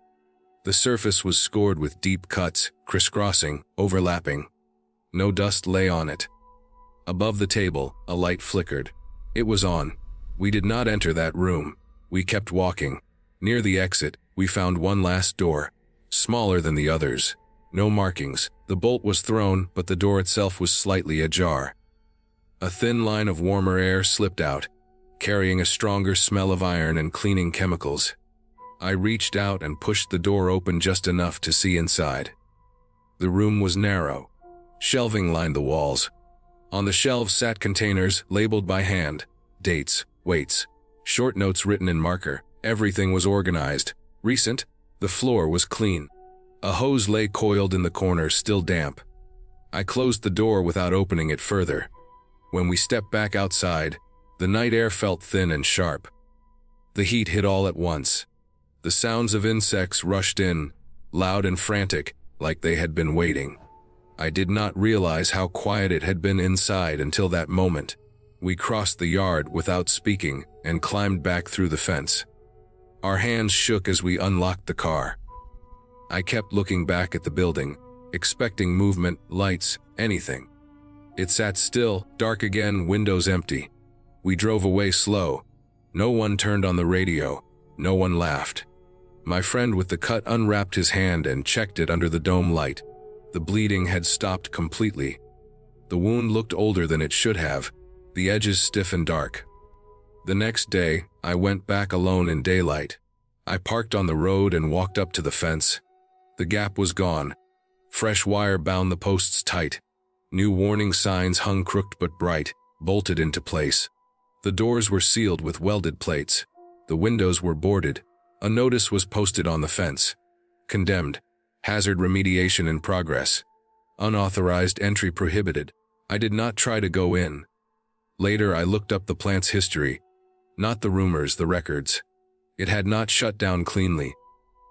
The surface was scored with deep cuts, crisscrossing, overlapping. No dust lay on it. Above the table, a light flickered. It was on. We did not enter that room. We kept walking. Near the exit, we found one last door, smaller than the others. No markings. The bolt was thrown, but the door itself was slightly ajar. A thin line of warmer air slipped out, carrying a stronger smell of iron and cleaning chemicals. I reached out and pushed the door open just enough to see inside. The room was narrow. Shelving lined the walls, On the shelves sat containers labeled by hand, dates, weights, short notes written in marker. Everything was organized, recent. The floor was clean. A hose lay coiled in the corner, still damp. I closed the door without opening it further. When we stepped back outside, the night air felt thin and sharp. The heat hit all at once. The sounds of insects rushed in, loud and frantic, like they had been waiting. I did not realize how quiet it had been inside until that moment. We crossed the yard without speaking and climbed back through the fence. Our hands shook as we unlocked the car. I kept looking back at the building, expecting movement, lights, anything. It sat still, dark again, windows empty. We drove away slow. No one turned on the radio. No one laughed. My friend with the cut unwrapped his hand and checked it under the dome light. The bleeding had stopped completely. The wound looked older than it should have, the edges stiff and dark. The next day, I went back alone in daylight. I parked on the road and walked up to the fence. The gap was gone. Fresh wire bound the posts tight. New warning signs hung crooked but bright, bolted into place. The doors were sealed with welded plates. The windows were boarded. A notice was posted on the fence. Condemned. Hazard remediation in progress. Unauthorized entry prohibited. I did not try to go in. Later, I looked up the plant's history. Not the rumors, the records. It had not shut down cleanly.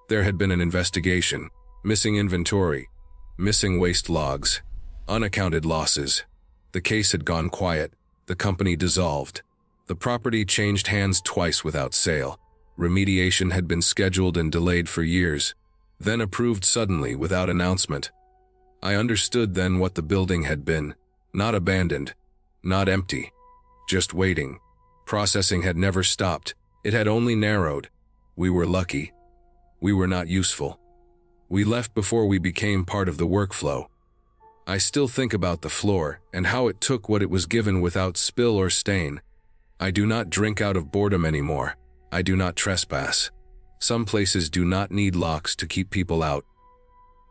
There had been an investigation, missing inventory, missing waste logs, unaccounted losses. The case had gone quiet. The company dissolved. The property changed hands twice without sale. Remediation had been scheduled and delayed for years, then approved suddenly without announcement. I understood then what the building had been. Not abandoned, not empty, just waiting. Processing had never stopped. It had only narrowed. We were lucky. We were not useful. We left before we became part of the workflow. I still think about the floor and how it took what it was given without spill or stain. I do not drink out of boredom anymore. I do not trespass. Some places do not need locks to keep people out.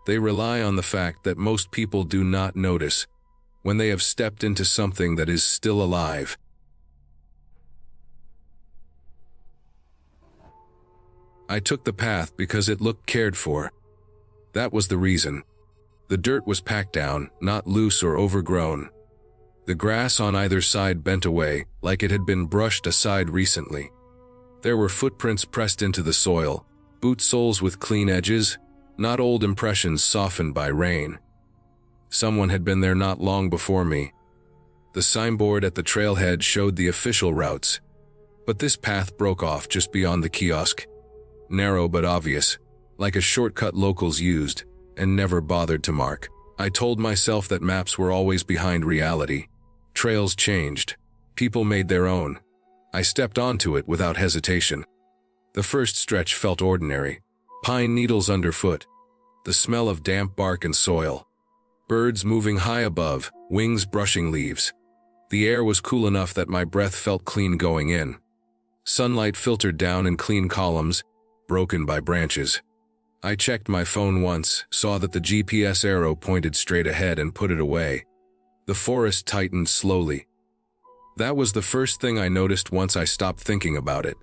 They rely on the fact that most people do not notice when they have stepped into something that is still alive. I took the path because it looked cared for. That was the reason. The dirt was packed down, not loose or overgrown. The grass on either side bent away, like it had been brushed aside recently. There were footprints pressed into the soil, boot soles with clean edges, not old impressions softened by rain. Someone had been there not long before me. The signboard at the trailhead showed the official routes, but this path broke off just beyond the kiosk. Narrow but obvious, like a shortcut locals used and never bothered to mark. I told myself that maps were always behind reality. Trails changed. People made their own. I stepped onto it without hesitation. The first stretch felt ordinary. Pine needles underfoot. The smell of damp bark and soil. Birds moving high above, wings brushing leaves. The air was cool enough that my breath felt clean going in. Sunlight filtered down in clean columns, broken by branches. I checked my phone once, saw that the GPS arrow pointed straight ahead and put it away. The forest tightened slowly. That was the first thing I noticed once I stopped thinking about it.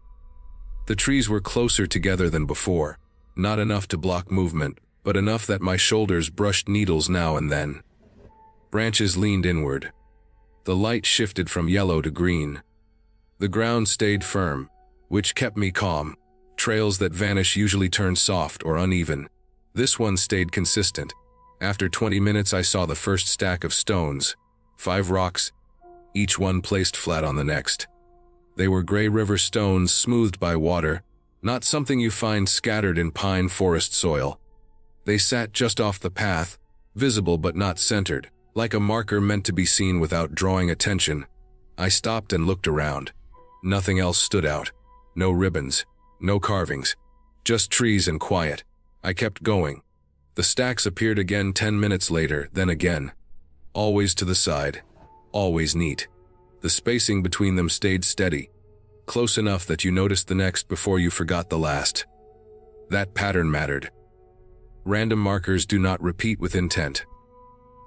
The trees were closer together than before, not enough to block movement, but enough that my shoulders brushed needles now and then. Branches leaned inward. The light shifted from yellow to green. The ground stayed firm, which kept me calm. Trails that vanish usually turn soft or uneven. This one stayed consistent. After 20 minutes I saw the first stack of stones, 5 rocks, each one placed flat on the next. They were gray river stones smoothed by water, not something you find scattered in pine forest soil. They sat just off the path, visible but not centered, like a marker meant to be seen without drawing attention. I stopped and looked around. Nothing else stood out. No ribbons. No carvings, just trees and quiet. I kept going. The stacks appeared again 10 minutes later, then again. Always to the side, always neat. The spacing between them stayed steady, close enough that you noticed the next before you forgot the last. That pattern mattered. Random markers do not repeat with intent.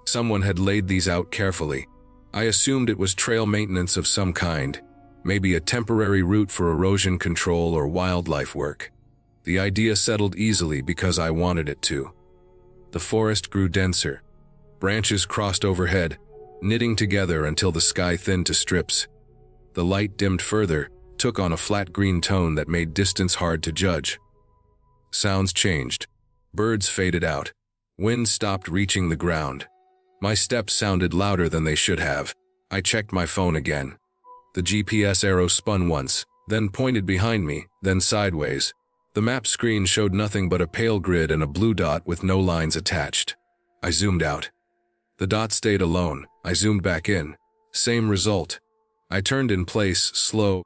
Someone had laid these out carefully. I assumed it was trail maintenance of some kind, maybe a temporary route for erosion control or wildlife work. The idea settled easily because I wanted it to. The forest grew denser. Branches crossed overhead, knitting together until the sky thinned to strips. The light dimmed further, took on a flat green tone that made distance hard to judge. Sounds changed. Birds faded out. Wind stopped reaching the ground. My steps sounded louder than they should have. I checked my phone again. The GPS arrow spun once, then pointed behind me, then sideways. The map screen showed nothing but a pale grid and a blue dot with no lines attached. I zoomed out. The dot stayed alone. I zoomed back in. Same result. I turned in place, slow,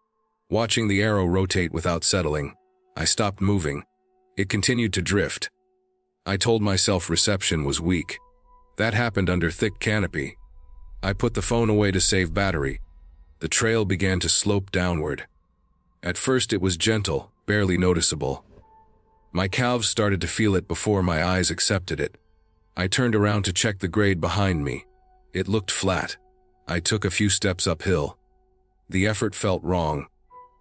watching the arrow rotate without settling. I stopped moving. It continued to drift. I told myself reception was weak. That happened under thick canopy. I put the phone away to save battery. The trail began to slope downward. At first it was gentle, barely noticeable. My calves started to feel it before my eyes accepted it. I turned around to check the grade behind me. It looked flat. I took a few steps uphill. The effort felt wrong.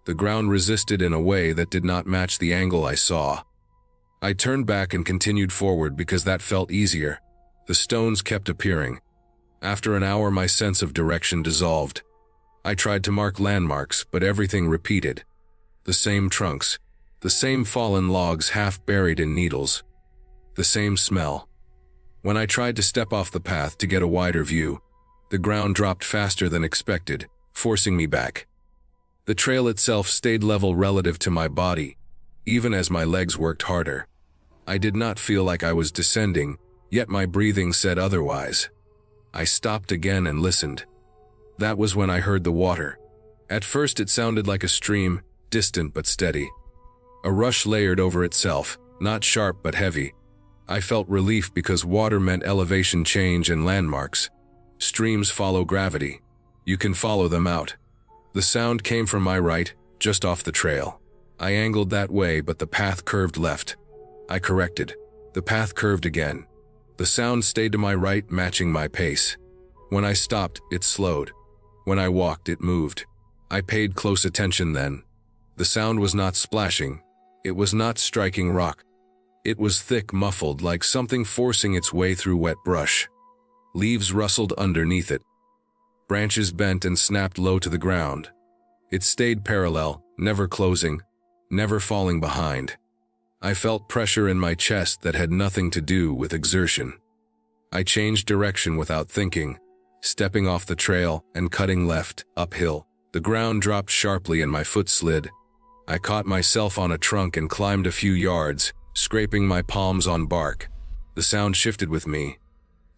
The ground resisted in a way that did not match the angle I saw. I turned back and continued forward because that felt easier. The stones kept appearing. After an hour, my sense of direction dissolved. I tried to mark landmarks, but everything repeated. The same trunks. The same fallen logs half buried in needles. The same smell. When I tried to step off the path to get a wider view, the ground dropped faster than expected, forcing me back. The trail itself stayed level relative to my body, even as my legs worked harder. I did not feel like I was descending, yet my breathing said otherwise. I stopped again and listened. That was when I heard the water. At first it sounded like a stream, distant but steady. A rush layered over itself, not sharp but heavy. I felt relief because water meant elevation change and landmarks. Streams follow gravity. You can follow them out. The sound came from my right, just off the trail. I angled that way, but the path curved left. I corrected. The path curved again. The sound stayed to my right, matching my pace. When I stopped, it slowed. When I walked, it moved. I paid close attention then. The sound was not splashing. It was not striking rock. It was thick, muffled, like something forcing its way through wet brush. Leaves rustled underneath it. Branches bent and snapped low to the ground. It stayed parallel, never closing, never falling behind. I felt pressure in my chest that had nothing to do with exertion. I changed direction without thinking, stepping off the trail and cutting left, uphill. The ground dropped sharply and my foot slid. I caught myself on a trunk and climbed a few yards, scraping my palms on bark. The sound shifted with me.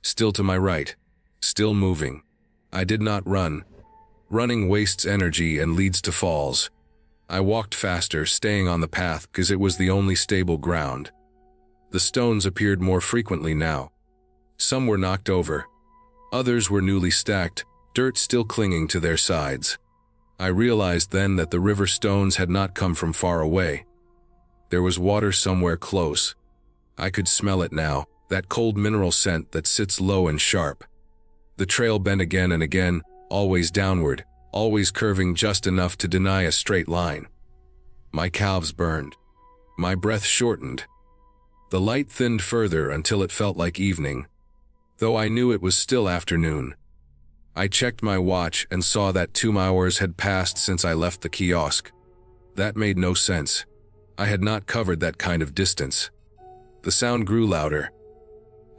Still to my right, still moving. I did not run. Running wastes energy and leads to falls. I walked faster, staying on the path because it was the only stable ground. The stones appeared more frequently now. Some were knocked over. Others were newly stacked, dirt still clinging to their sides. I realized then that the river stones had not come from far away. There was water somewhere close. I could smell it now, that cold mineral scent that sits low and sharp. The trail bent again and again, always downward, always curving just enough to deny a straight line. My calves burned. My breath shortened. The light thinned further until it felt like evening, though I knew it was still afternoon. I checked my watch and saw that 2 hours had passed since I left the kiosk. That made no sense. I had not covered that kind of distance. The sound grew louder.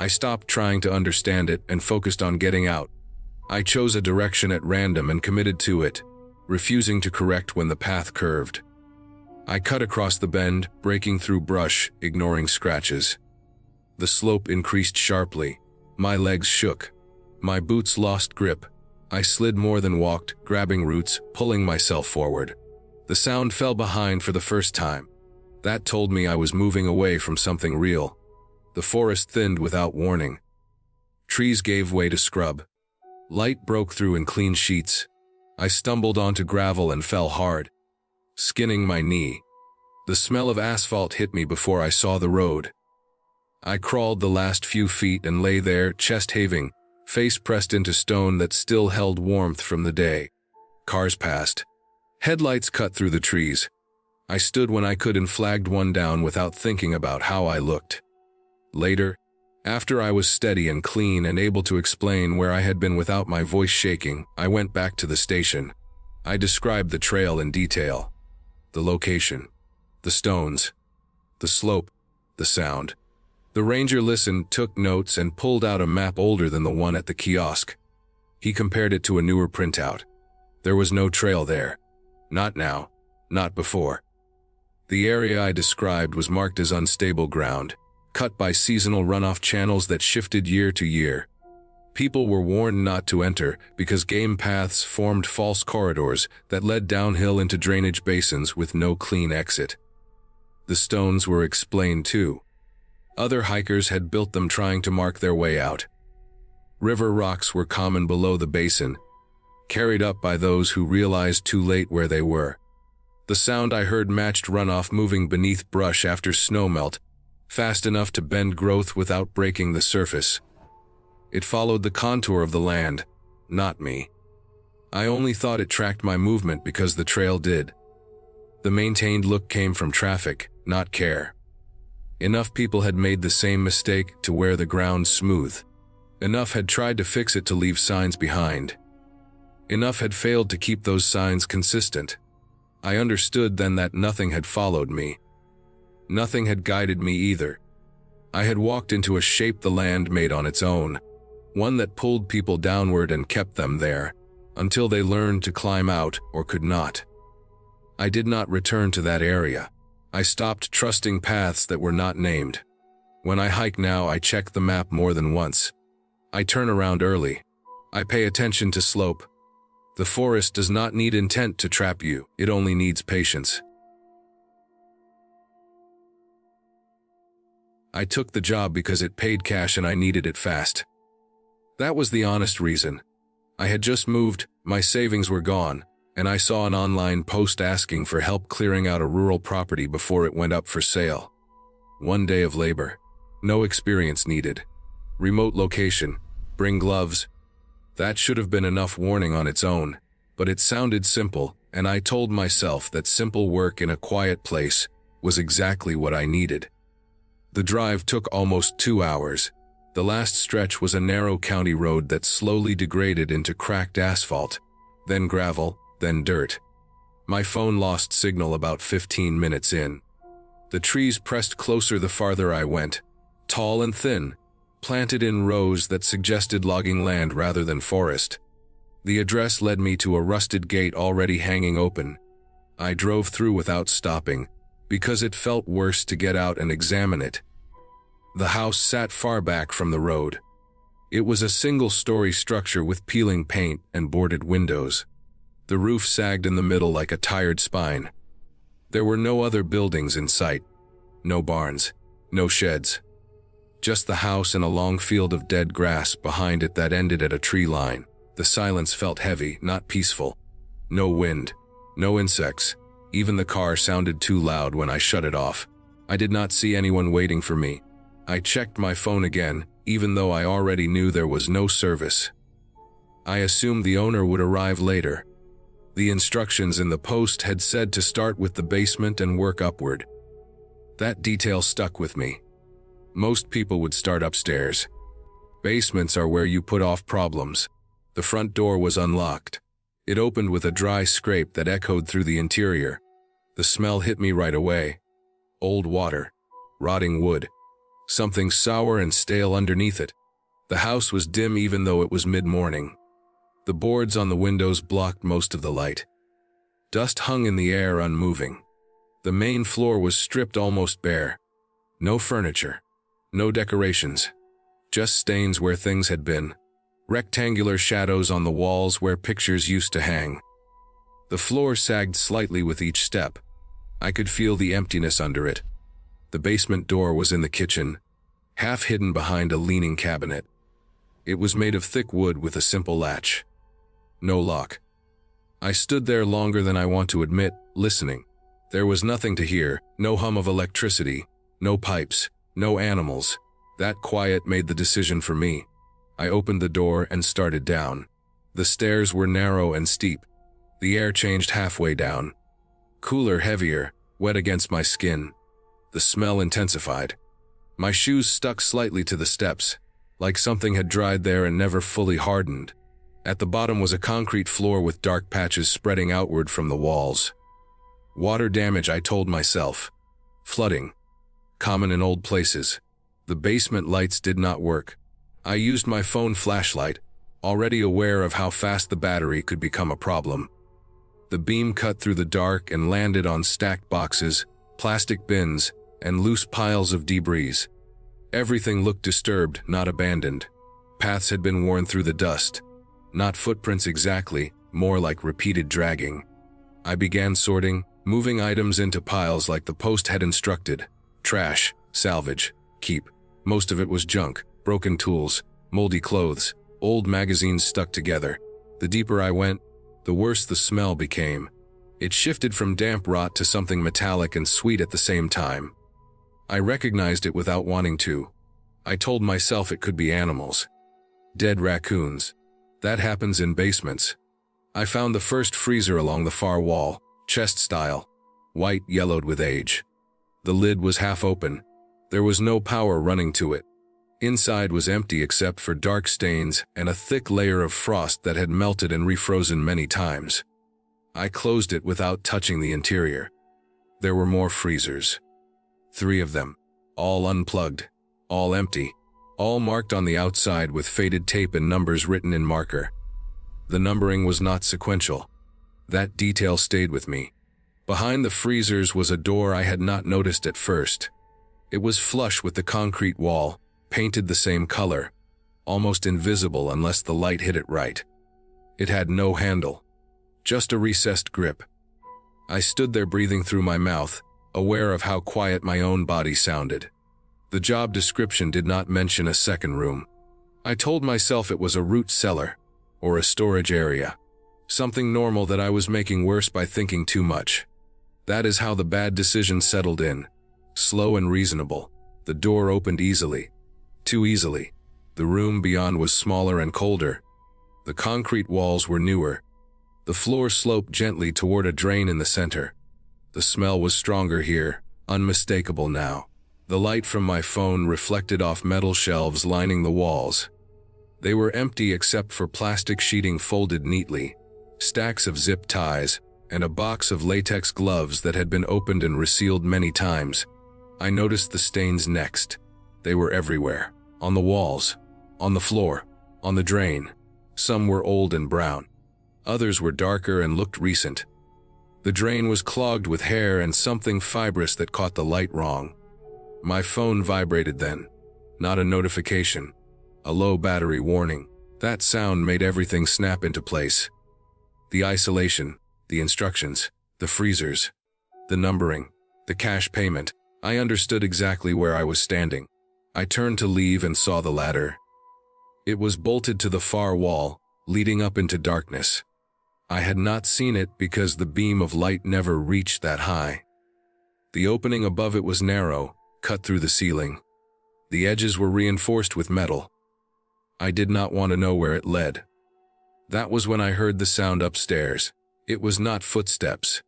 I stopped trying to understand it and focused on getting out. I chose a direction at random and committed to it, refusing to correct when the path curved. I cut across the bend, breaking through brush, ignoring scratches. The slope increased sharply. My legs shook. My boots lost grip. I slid more than walked, grabbing roots, pulling myself forward. The sound fell behind for the first time. That told me I was moving away from something real. The forest thinned without warning. Trees gave way to scrub. Light broke through in clean sheets. I stumbled onto gravel and fell hard, skinning my knee. The smell of asphalt hit me before I saw the road. I crawled the last few feet and lay there, chest heaving, face pressed into stone that still held warmth from the day. Cars passed. Headlights cut through the trees. I stood when I could and flagged one down without thinking about how I looked. Later, after I was steady and clean and able to explain where I had been without my voice shaking, I went back to the station. I described the trail in detail. The location, the stones, the slope, the sound. The ranger listened, took notes, and pulled out a map older than the one at the kiosk. He compared it to a newer printout. There was no trail there. Not now. Not before. The area I described was marked as unstable ground, cut by seasonal runoff channels that shifted year to year. People were warned not to enter because game paths formed false corridors that led downhill into drainage basins with no clean exit. The stones were explained too. Other hikers had built them trying to mark their way out. River rocks were common below the basin, carried up by those who realized too late where they were. The sound I heard matched runoff moving beneath brush after snowmelt, fast enough to bend growth without breaking the surface. It followed the contour of the land, not me. I only thought it tracked my movement because the trail did. The maintained look came from traffic, not care. Enough people had made the same mistake to wear the ground smooth. Enough had tried to fix it to leave signs behind. Enough had failed to keep those signs consistent. I understood then that nothing had followed me. Nothing had guided me either. I had walked into a shape the land made on its own, one that pulled people downward and kept them there, until they learned to climb out or could not. I did not return to that area. I stopped trusting paths that were not named. When I hike now, I check the map more than once. I turn around early. I pay attention to slope. The forest does not need intent to trap you, it only needs patience. I took the job because it paid cash and I needed it fast. That was the honest reason. I had just moved, my savings were gone, and I saw an online post asking for help clearing out a rural property before it went up for sale. 1 day of labor. No experience needed. Remote location. Bring gloves. That should have been enough warning on its own, but it sounded simple, and I told myself that simple work in a quiet place was exactly what I needed. The drive took almost 2 hours. The last stretch was a narrow county road that slowly degraded into cracked asphalt, then gravel, then dirt. My phone lost signal about 15 minutes in. The trees pressed closer the farther I went, tall and thin, planted in rows that suggested logging land rather than forest. The address led me to a rusted gate already hanging open. I drove through without stopping, because it felt worse to get out and examine it. The house sat far back from the road. It was a single-story structure with peeling paint and boarded windows. The roof sagged in the middle like a tired spine. There were no other buildings in sight. No barns. No sheds. Just the house and a long field of dead grass behind it that ended at a tree line. The silence felt heavy, not peaceful. No wind. No insects. Even the car sounded too loud when I shut it off. I did not see anyone waiting for me. I checked my phone again, even though I already knew there was no service. I assumed the owner would arrive later. The instructions in the post had said to start with the basement and work upward. That detail stuck with me. Most people would start upstairs. Basements are where you put off problems. The front door was unlocked. It opened with a dry scrape that echoed through the interior. The smell hit me right away. Old water. Rotting wood. Something sour and stale underneath it. The house was dim even though it was mid-morning. The boards on the windows blocked most of the light. Dust hung in the air unmoving. The main floor was stripped almost bare. No furniture. No decorations. Just stains where things had been. Rectangular shadows on the walls where pictures used to hang. The floor sagged slightly with each step. I could feel the emptiness under it. The basement door was in the kitchen, half hidden behind a leaning cabinet. It was made of thick wood with a simple latch. No lock. I stood there longer than I want to admit, listening. There was nothing to hear, no hum of electricity, no pipes, no animals. That quiet made the decision for me. I opened the door and started down. The stairs were narrow and steep. The air changed halfway down. Cooler, heavier, wet against my skin. The smell intensified. My shoes stuck slightly to the steps, like something had dried there and never fully hardened. At the bottom was a concrete floor with dark patches spreading outward from the walls. Water damage, I told myself. Flooding. Common in old places. The basement lights did not work. I used my phone flashlight, already aware of how fast the battery could become a problem. The beam cut through the dark and landed on stacked boxes, plastic bins, and loose piles of debris. Everything looked disturbed, not abandoned. Paths had been worn through the dust. Not footprints exactly, more like repeated dragging. I began sorting, moving items into piles like the post had instructed. Trash, salvage, keep. Most of it was junk, broken tools, moldy clothes, old magazines stuck together. The deeper I went, the worse the smell became. It shifted from damp rot to something metallic and sweet at the same time. I recognized it without wanting to. I told myself it could be animals. Dead raccoons. That happens in basements. I found the first freezer along the far wall, chest style, white yellowed with age. The lid was half open. There was no power running to it. Inside was empty except for dark stains and a thick layer of frost that had melted and refrozen many times. I closed it without touching the interior. There were more freezers. 3 of them, all unplugged, all empty, all marked on the outside with faded tape and numbers written in marker. The numbering was not sequential. That detail stayed with me. Behind the freezers was a door I had not noticed at first. It was flush with the concrete wall, painted the same color, almost invisible unless the light hit it right. It had no handle, just a recessed grip. I stood there breathing through my mouth, aware of how quiet my own body sounded. The job description did not mention a second room. I told myself it was a root cellar, or a storage area. Something normal that I was making worse by thinking too much. That is how the bad decision settled in. Slow and reasonable. The door opened easily. Too easily. The room beyond was smaller and colder. The concrete walls were newer. The floor sloped gently toward a drain in the center. The smell was stronger here, unmistakable now. The light from my phone reflected off metal shelves lining the walls. They were empty except for plastic sheeting folded neatly, stacks of zip ties, and a box of latex gloves that had been opened and resealed many times. I noticed the stains next. They were everywhere. On the walls, on the floor, on the drain. Some were old and brown. Others were darker and looked recent. The drain was clogged with hair and something fibrous that caught the light wrong. My phone vibrated then. Not a notification. A low battery warning. That sound made everything snap into place. The isolation, the instructions, the freezers, the numbering, the cash payment. I understood exactly where I was standing. I turned to leave and saw the ladder. It was bolted to the far wall, leading up into darkness. I had not seen it because the beam of light never reached that high. The opening above it was narrow, cut through the ceiling. The edges were reinforced with metal. I did not want to know where it led. That was when I heard the sound upstairs. It was not footsteps.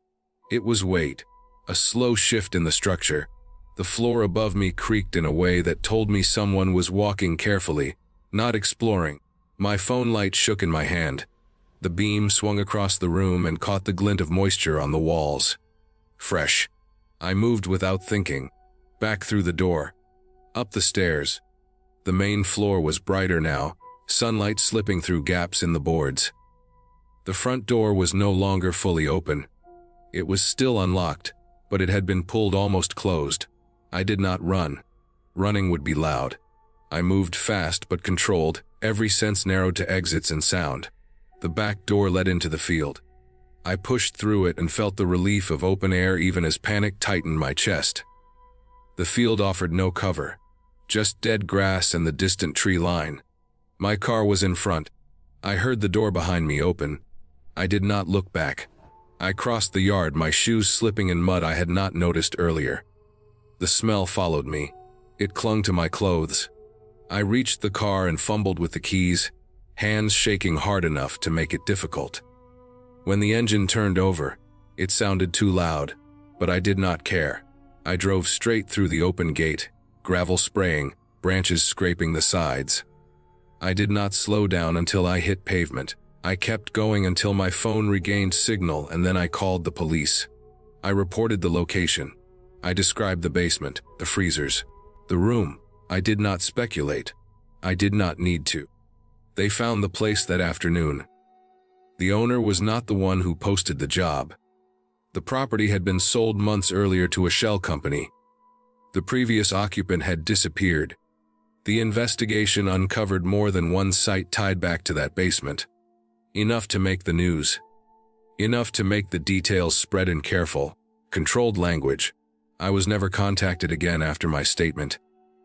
It was weight, a slow shift in the structure. The floor above me creaked in a way that told me someone was walking carefully, not exploring. My phone light shook in my hand. The beam swung across the room and caught the glint of moisture on the walls. Fresh. I moved without thinking. Back through the door. Up the stairs. The main floor was brighter now, sunlight slipping through gaps in the boards. The front door was no longer fully open. It was still unlocked, but it had been pulled almost closed. I did not run. Running would be loud. I moved fast but controlled, every sense narrowed to exits and sound. The back door led into the field. I pushed through it and felt the relief of open air even as panic tightened my chest. The field offered no cover, just dead grass and the distant tree line. My car was in front. I heard the door behind me open. I did not look back. I crossed the yard, my shoes slipping in mud I had not noticed earlier. The smell followed me. It clung to my clothes. I reached the car and fumbled with the keys, hands shaking hard enough to make it difficult. When the engine turned over, it sounded too loud, but I did not care. I drove straight through the open gate, gravel spraying, branches scraping the sides. I did not slow down until I hit pavement. I kept going until my phone regained signal, and then I called the police. I reported the location. I described the basement, the freezers, the room. I did not speculate. I did not need to. They found the place that afternoon. The owner was not the one who posted the job. The property had been sold months earlier to a shell company. The previous occupant had disappeared. The investigation uncovered more than one site tied back to that basement. Enough to make the news. Enough to make the details spread in careful, controlled language. I was never contacted again after my statement.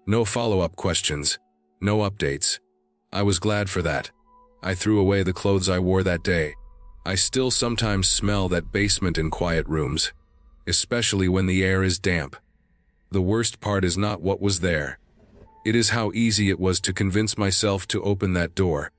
No follow-up questions. No updates. I was glad for that. I threw away the clothes I wore that day. I still sometimes smell that basement in quiet rooms, especially when the air is damp. The worst part is not what was there. It is how easy it was to convince myself to open that door,